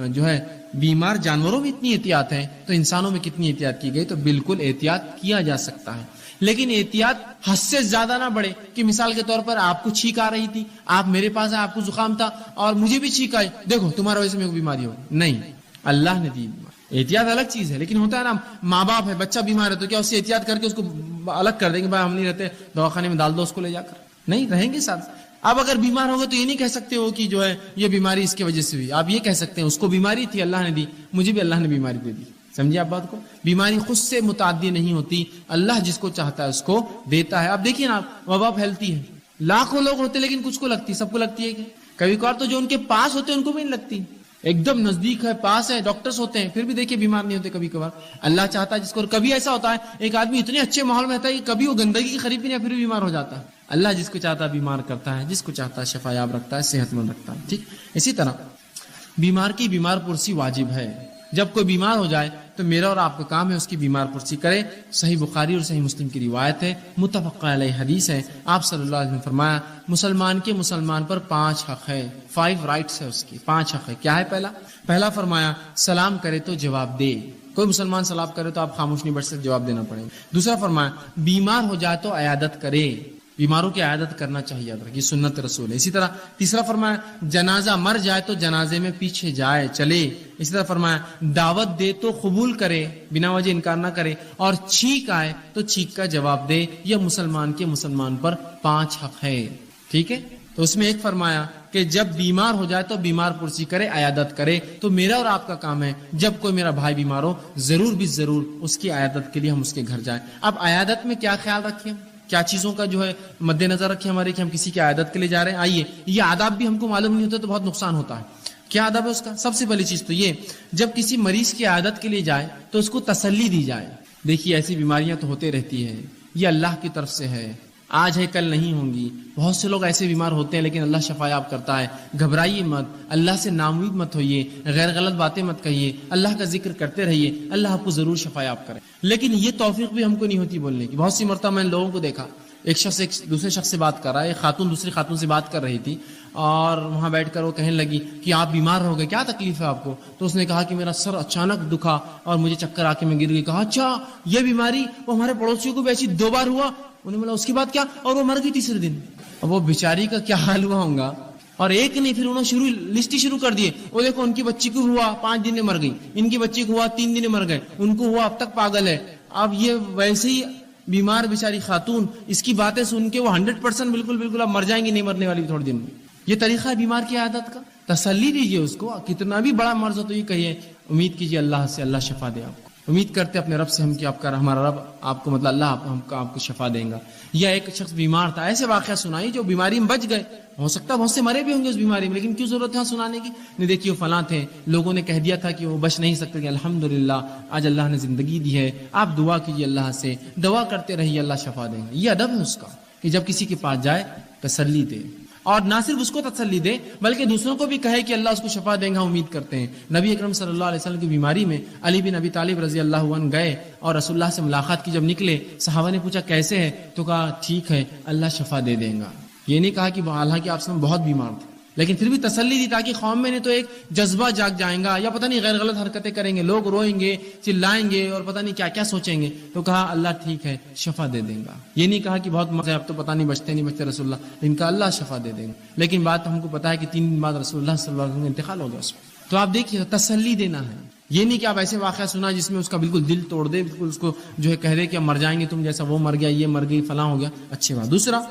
جو ہے بیمار جانوروں میں اتنی احتیاط ہے تو انسانوں میں کتنی احتیاط کی گئی؟ تو بالکل احتیاط کیا جا سکتا ہے، لیکن احتیاط حد سے زیادہ نہ بڑھے کہ مثال کے طور پر آپ کو چھینک آ رہی تھی، آپ میرے پاس آئے، آپ کو زکام تھا اور مجھے بھی چھینک آئی، دیکھو تمہارا وجہ سے میرے کو بیماری ہو۔ نہیں، اللہ نے دی۔ احتیاط الگ چیز ہے، لیکن ہوتا ہے نا ماں باپ ہے، بچہ بیمار ہے تو کیا اس سے احتیاط کر کے اس کو الگ کر دیں گے، بھائی ہم نہیں رہتے، دواخانے میں ڈال دو اس کو لے جا کر؟ نہیں، رہیں گے ساتھ۔ اب اگر بیمار ہوگا تو یہ نہیں کہہ سکتے ہو کہ جو ہے یہ بیماری اس کی وجہ سے ہوئی، آپ یہ کہہ سکتے ہیں اس کو بیماری تھی اللہ نے دی، مجھے بھی اللہ نے بیماری دے دی۔ سمجھے آپ بات کو؟ بیماری خود سے متعدی نہیں ہوتی، اللہ جس کو چاہتا ہے اس کو دیتا ہے۔ آپ دیکھیے نا، وبا پھیلتی ہے، لاکھوں لوگ ہوتے لیکن کچھ کو لگتی، سب کو لگتی ہے کہ کبھی کبھار تو جو ان کے پاس ہوتے ہیں ان کو بھی نہیں لگتی، ایک دم نزدیک ہے، پاس ہے، ڈاکٹرز ہوتے ہیں، پھر بھی دیکھیے بیمار نہیں ہوتے کبھی کبھار۔ اللہ چاہتا ہے جس کو، کبھی ایسا ہوتا ہے ایک آدمی اتنے اچھے ماحول میں رہتا ہے کہ کبھی وہ گندگی کی قریب بھی نہیں، پھر بھی بیمار ہو جاتا ہے۔ اللہ جس کو چاہتا ہے بیمار کرتا ہے، جس کو چاہتا ہے شفا یاب رکھتا ہے، صحت مند رکھتا ہے۔ ٹھیک اسی طرح بیمار کی بیمار پرسی واجب ہے۔ جب کوئی بیمار ہو جائے تو میرا اور آپ کا کام ہے اس کی بیمار پرسی کرے۔ صحیح بخاری اور صحیح مسلم کی روایت ہے، متفق علیہ حدیث ہے، آپ صلی اللہ علیہ وسلم نے فرمایا مسلمان کے مسلمان پر 5 حق ہے، 5 رائٹس ہے اس کی، 5 حق ہے۔ کیا ہے؟ پہلا فرمایا سلام کرے تو جواب دے، کوئی مسلمان سلام کرے تو آپ خاموش نہیں بیٹھ سکتے، جواب دینا پڑے گا۔ دوسرا فرمایا بیمار ہو جائے تو عیادت کرے، بیماروں کی عیادت کرنا چاہیے، یاد رکھیے سنت رسول ہے۔ اسی طرح تیسرا فرمایا جنازہ مر جائے تو جنازے میں پیچھے جائے چلے۔ اسی طرح فرمایا دعوت دے تو قبول کرے، بنا وجہ انکار نہ کرے، اور چھینک آئے تو چھینک کا جواب دے۔ یہ مسلمان کے مسلمان پر 5 حق ہے۔ ٹھیک ہے، تو اس میں ایک فرمایا کہ جب بیمار ہو جائے تو بیمار پرسی کرے، عیادت کرے۔ تو میرا اور آپ کا کام ہے جب کوئی میرا بھائی بیمار ہو ضرور بھی ضرور اس کی عیادت کے لیے ہم اس کے گھر جائیں۔ اب عیادت میں کیا خیال رکھیں، کیا چیزوں کا جو ہے مد نظر رکھیں ہمارے کہ ہم کسی کی عیادت کے لیے جا رہے ہیں؟ آئیے، یہ آداب بھی ہم کو معلوم نہیں ہوتا تو بہت نقصان ہوتا ہے۔ کیا آداب ہے اس کا؟ سب سے پہلی چیز تو یہ، جب کسی مریض کی عیادت کے لیے جائے تو اس کو تسلی دی جائے، دیکھیے ایسی بیماریاں تو ہوتے رہتی ہے، یہ اللہ کی طرف سے ہے، آج ہے کل نہیں ہوں گی۔ بہت سے لوگ ایسے بیمار ہوتے ہیں لیکن اللہ شفایاب کرتا ہے، گھبرائیے مت، اللہ سے ناامید مت ہوئیے، غیر غلط باتیں مت کہیے، اللہ کا ذکر کرتے رہیے، اللہ آپ کو ضرور شفایاب کرے۔ لیکن یہ توفیق بھی ہم کو نہیں ہوتی بولنے کی۔ بہت سی مرتبہ میں نے لوگوں کو دیکھا، ایک شخص ایک دوسرے شخص سے بات کر رہا ہے، ایک خاتون دوسری خاتون سے بات کر رہی تھی اور وہاں بیٹھ کر وہ کہنے لگی کہ آپ بیمار ہو گئے، کیا تکلیف ہے آپ کو؟ تو اس نے کہا کہ میرا سر اچانک دکھا اور مجھے چکر آ کے میں گر گئی۔ کہا اچھا یہ بیماری، وہ ہمارے پڑوسیوں کو بھی ایسی 2 بار ہوا؟ انہیں بولا اس کے بعد کیا؟ اور وہ مر گئی تیسرے دن۔ اب وہ بیچاری کا کیا حال ہوا ہوگا؟ اور ایک نہیں، پھر انہوں نے لسٹ شروع کر دیے، وہ دیکھو ان کی بچی کو ہوا 5 دن میں مر گئی، ان کی بچی کو ہوا 3 دن میں مر گئے، ان کو ہوا اب تک پاگل ہے۔ اب یہ ویسے ہی بیمار بیچاری خاتون، اس کی باتیں سن کے وہ 100% بالکل اب مر جائیں گی، نہیں مرنے والی تھوڑے دن میں۔ یہ طریقہ ہے بیمار کی عادت کا۔ تسلی دیجیے اس کو، کتنا بھی بڑا مرض ہو تو یہ کہیے امید کیجیے اللہ سے، اللہ شفا دے آپ کو، امید کرتے اپنے رب سے ہم کہ آپ کا ہمارا رب آپ کو مطلب اللہ آپ کو شفا دیں گا۔ یا ایک شخص بیمار تھا، ایسے واقعہ سنائی جو بیماری میں بچ گئے، ہو سکتا ہے بہت سے مرے بھی ہوں گے اس بیماری میں، لیکن کیوں ضرورت ہے سنانے کی؟ نہیں دیکھیے وہ فلاں تھے، لوگوں نے کہہ دیا تھا کہ وہ بچ نہیں سکتے، کہ الحمدللہ آج اللہ نے زندگی دی ہے، آپ دعا کیجیے اللہ سے، دعا کرتے رہیے، اللہ شفا دیں گا۔ یہ ادب ہے اس کا کہ جب کسی کے پاس جائے تسلی دے، اور نہ صرف اس کو تسلی دے بلکہ دوسروں کو بھی کہے کہ اللہ اس کو شفا دے گا، امید کرتے ہیں۔ نبی اکرم صلی اللہ علیہ وسلم کی بیماری میں علی بن ابی طالب رضی اللہ عنہ گئے اور رسول اللہ سے ملاقات کی، جب نکلے صحابہ نے پوچھا کیسے ہے؟ تو کہا ٹھیک ہے، اللہ شفا دے دیں گا۔ یہ نہیں کہا کہ حالانکہ آپ سے بہت بیمار تھے، لیکن پھر بھی تسلی دی تاکہ قوم میں نے تو ایک جذبہ جاگ جائیں گا یا پتہ نہیں غیر غلط حرکتیں کریں گے، لوگ روئیں گے، چلائیں گے اور پتہ نہیں کیا کیا سوچیں گے، تو کہا اللہ ٹھیک ہے شفا دے دیں گا۔ یہ نہیں کہا کہ بہت مزہ ہے اب تو پتہ نہیں بچتے نہیں بچتے رسول اللہ، ان کا اللہ شفا دے دیں گا۔ لیکن بات ہم کو پتہ ہے کہ 3 دن بعد رسول اللہ صلی اللہ علیہ وسلم کا انتقال ہو گیا اس میں۔ تو آپ دیکھیے تسلی دینا ہے، یہ نہیں کہ آپ ایسے واقعہ سنا جس میں اس کا بالکل دل توڑ دے، بالکل اس کو جو ہے کہہ دے کہ اب مر جائیں گے تم جیسا، وہ مر گیا، یہ مر گئی، فلاں ہو گیا، اچھی بات۔ دوسرا،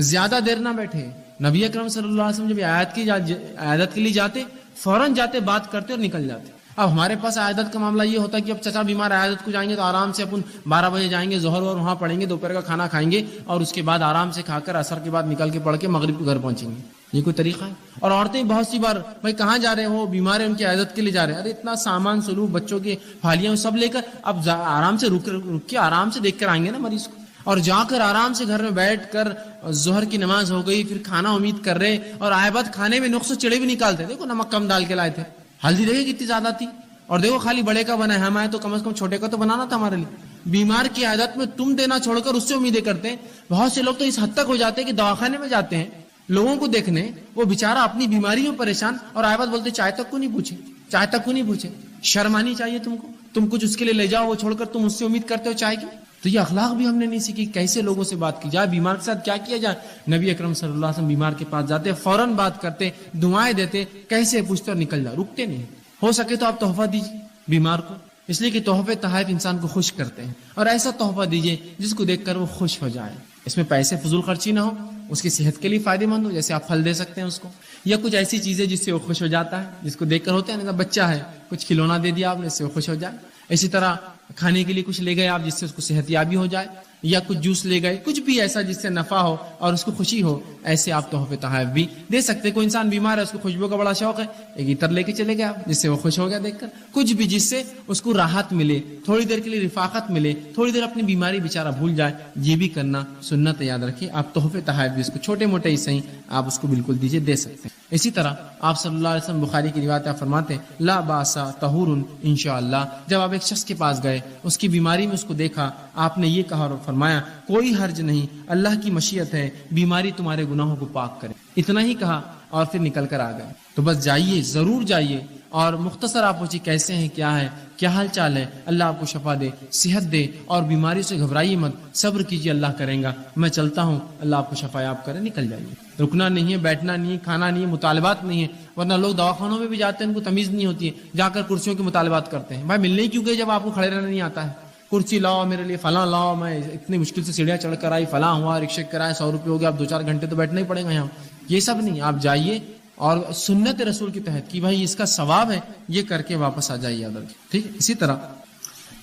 زیادہ دیر نہ بیٹھے۔ نبی اکرم صلی اللہ علیہ وسلم جب عیادت کے لیے جاتے، فوراً جاتے، بات کرتے اور نکل جاتے۔ اب ہمارے پاس عیادت کا معاملہ یہ ہوتا ہے کہ اب چچا بیمار عیادت کو جائیں گے تو آرام سے اپن 12 بجے جائیں گے، ظہر اور وہاں پڑھیں گے، دوپہر کا کھانا کھائیں گے اور اس کے بعد آرام سے کھا کر عصر کے بعد نکل کے پڑھ کے مغرب کو گھر پہنچیں گے۔ یہ کوئی طریقہ ہے؟ اور عورتیں بہت سی بار بھائی کہاں جا رہے ہو، بیمار ہیں ان کی عیادت کے لیے جا رہے ہیں، ارے اتنا سامان سلوک بچوں کی پھالیاں سب لے کر اب آرام سے رک کے آرام سے دیکھ کر آئیں گے نا مریض کو۔ اور جا کر آرام سے گھر میں بیٹھ کر ظہر کی نماز ہو گئی، پھر کھانا امید کر رہے، اور آئے بعد کھانے میں نقص و چڑے بھی نکالتے، دیکھو نمک کم ڈال کے لائے تھے، ہلدی دیکھے کتنی زیادہ تھی، اور دیکھو خالی بڑے کا بنا ہے، ہم آئے تو کم از کم چھوٹے کا تو بنانا تھا ہمارے لیے۔ بیمار کی عادت میں تم دینا چھوڑ کر اس سے امیدیں کرتے ہیں۔ بہت سے لوگ تو اس حد تک ہو جاتے ہیں کہ دواخانے میں جاتے ہیں لوگوں کو دیکھنے، وہ بیچارہ اپنی بیماری میں پریشان، اور آئے بعد بولتے چائے تک کو نہیں پوچھے، چائے تک کو نہیں پوچھے۔ شرم آنی چاہیے تم کو، تم کچھ اس کے لیے لے جاؤ، وہ چھوڑ کر تم اس سے امید کرتے ہو چائے کی۔ تو یہ اخلاق بھی ہم نے نہیں سیکھی، کیسے لوگوں سے بات کی جائے، بیمار کے ساتھ کیا کیا جائے۔ نبی اکرم صلی اللہ علیہ وسلم بیمار کے پاس جاتے، فوراً بات کرتے، دعائیں دیتے، کیسے پوچھتے اور نکل جاؤ، رکتے نہیں۔ ہو سکے تو آپ تحفہ دیجیے بیمار کو، اس لیے کہ تحفے تحائف انسان کو خوش کرتے ہیں، اور ایسا تحفہ دیجیے جس کو دیکھ کر وہ خوش ہو جائے، اس میں پیسے فضول خرچی نہ ہو، اس کی صحت کے لیے فائدہ مند ہو، جیسے آپ پھل دے سکتے ہیں اس کو، یا کچھ ایسی چیزیں جس سے وہ خوش ہو جاتا ہے، جس کو دیکھ کر ہوتے ہیں نا، بچہ ہے کچھ کھلونا دے دیا آپ نے، اس سے وہ خوش ہو جائے۔ اسی طرح کھانے کے لیے کچھ لے گئے آپ جس سے اس کو صحت یابی ہو جائے، یا کچھ جوس لے گئے، کچھ بھی ایسا جس سے نفع ہو اور اس کو خوشی ہو، ایسے آپ تحفے تحائف بھی دے سکتے۔ کوئی انسان بیمار ہے، اس کو خوشبو کا بڑا شوق ہے، ایک عطر لے کے چلے گئے آپ جس سے وہ خوش ہو گیا دیکھ کر، کچھ بھی جس سے اس کو راحت ملے، تھوڑی دیر کے لیے رفاقت ملے، تھوڑی دیر اپنی بیماری بیچارہ بھول جائے، یہ بھی کرنا سنت ہے، یاد رکھیے۔ آپ تحفے تحائف بھی اس کو چھوٹے موٹے ہی صحیح آپ اس کو بالکل دیجیے، دے سکتے ہیں۔ اسی طرح آپ صلی اللہ علیہ وسلم بخاری کی روایت آپ فرماتے ہیں لا باسا طہور انشاءاللہ، جب آپ ایک شخص کے پاس گئے، اس کی بیماری میں اس کو دیکھا، آپ نے یہ کہا اور فرمایا کوئی حرج نہیں، اللہ کی مشیت ہے بیماری تمہارے گناہوں کو پاک کرے، اتنا ہی کہا اور پھر نکل کر آ گئے۔ تو بس جائیے، ضرور جائیے، اور مختصر آپ پوچھیے کیسے ہیں، کیا ہے، کیا حال چال ہے، اللہ آپ کو شفا دے، صحت دے، اور بیماری سے گھبرائیے مت، صبر کیجیے، اللہ کریں گا، میں چلتا ہوں، اللہ آپ کو شفا یاب کرے، نکل جائیے۔ رکنا نہیں ہے، بیٹھنا نہیں ہے، کھانا نہیں ہے، مطالبات نہیں ہے، ورنہ لوگ دواخانوں میں بھی جاتے ہیں، ان کو تمیز نہیں ہوتی ہے، جا کر کرسیوں کے مطالبات کرتے ہیں۔ بھائی ملنے کیوں گئے جب آپ کو کھڑے رہنا نہیں آتا ہے؟ کرسی لاؤ میرے لیے، فلاں لاؤ، میں اتنی مشکل سے سیڑھیاں چڑھ کر آئی، فلاں ہوا، رکشے کرائے 100 روپے ہو گیا، اب 2-4 گھنٹے تو بیٹھنا ہی پڑے گا یہاں، یہ سب نہیں۔ آپ جائیے اور سنت رسول کے تحت کہ بھائی اس کا ثواب ہے، یہ کر کے واپس آ جائیے ادھر، ٹھیک ہے۔ اسی طرح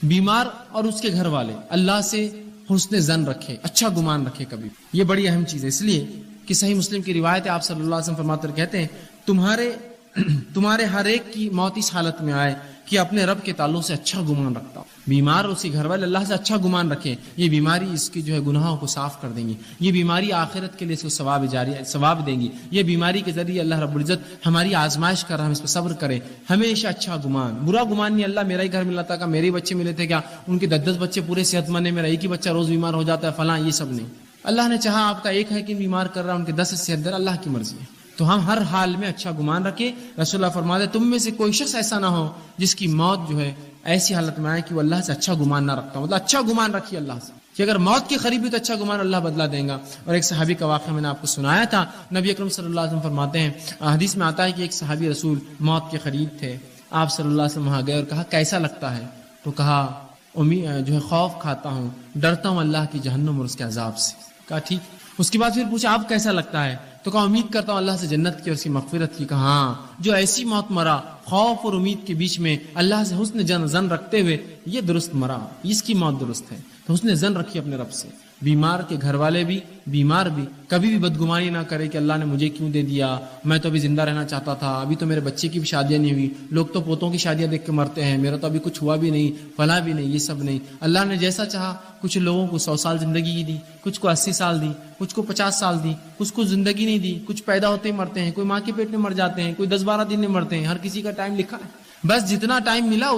بیمار اور اس کے گھر والے اللہ سے حسن ظن رکھے، اچھا گمان رکھے کبھی، یہ بڑی اہم چیز ہے، اس لیے کہ صحیح مسلم کی روایت ہے، آپ صلی اللہ علیہ وسلم فرماتے کہتے ہیں تمہارے ہر ایک کی موت اس حالت میں آئے کہ اپنے رب کے تعلق سے اچھا گمان رکھتا ہو۔ بیمار اسی گھر والے اللہ سے اچھا گمان رکھے، یہ بیماری اس کی جو ہے گناہوں کو صاف کر دیں گی، یہ بیماری آخرت کے لیے اس کو ثواب دیں گی، یہ بیماری کے ذریعے اللہ رب العزت ہماری آزمائش کر رہا ہے، ہم اس پہ صبر کریں، ہمیشہ اچھا گمان، برا گمان نہیں۔ اللہ میرا ہی گھر ملا تھا، میرے بچے ملے تھے کیا، ان کے 10 بچے پورے صحت مند ہیں، میرا ایک ہی بچہ روز بیمار ہو جاتا ہے، فلاں، یہ سب نہیں۔ اللہ نے چاہا آپ کا ایک ہے کہ بیمار کر رہا ہے، ان کے 10 سے صحت دے رہا، اللہ کی مرضی ہے۔ تو ہم ہر حال میں اچھا گمان رکھیں۔ رسول اللہ فرماتے تم میں سے کوئی شخص ایسا نہ ہو جس کی موت جو ہے ایسی حالت میں آئے کہ وہ اللہ سے اچھا گمان نہ رکھتا، مطلب اچھا گمان رکھیے اللہ سے کہ اگر موت کے قریب بھی تو اچھا گمان اللہ بدلا دے گا۔ اور ایک صحابی کا واقعہ میں نے آپ کو سنایا تھا، نبی اکرم صلی اللہ علیہ وسلم فرماتے ہیں، حدیث میں آتا ہے کہ ایک صحابی رسول موت کے قریب تھے، آپ صلی اللہ علیہ وسلم وہاں گئے اور کہا کیسا لگتا ہے؟ تو کہا جو ہے خوف کھاتا ہوں، ڈرتا ہوں اللہ کی جہنم اور اس کے عذاب سے۔ کہا ٹھیک۔ اس کے بعد پھر پوچھا آپ کیسا لگتا ہے؟ تو کہا امید کرتا ہوں اللہ سے جنت کی اور اس کی مغفرت کی۔ کہا ہاں، جو ایسی موت مرا خوف اور امید کے بیچ میں اللہ سے حسن ظن رکھتے ہوئے، یہ درست مرا، اس کی موت درست ہے۔ تو حسن ظن رکھیے اپنے رب سے۔ بیمار کے گھر والے بھی، بیمار بھی کبھی بھی بدگمانی نہ کرے کہ اللہ نے مجھے کیوں دے دیا، میں تو ابھی زندہ رہنا چاہتا تھا، ابھی تو میرے بچے کی بھی شادیاں نہیں ہوئی، لوگ تو پوتوں کی شادیاں دیکھ کے مرتے ہیں، میرا تو ابھی کچھ ہوا بھی نہیں، فلاں بھی نہیں، یہ سب نہیں۔ اللہ نے جیسا چاہا کچھ لوگوں کو 100 سال زندگی دی، کچھ کو 80 سال دی، کچھ کو 50 سال دی، کچھ کو زندگی نہیں دی، کچھ پیدا ہوتے ہی مرتے ہیں، کوئی ماں کے پیٹ میں مر جاتے ہیں، کوئی 10-12 دن میں مرتے ہیں، ہر کسی کا ٹائم لکھا ہے، بس جتنا ٹائم ملا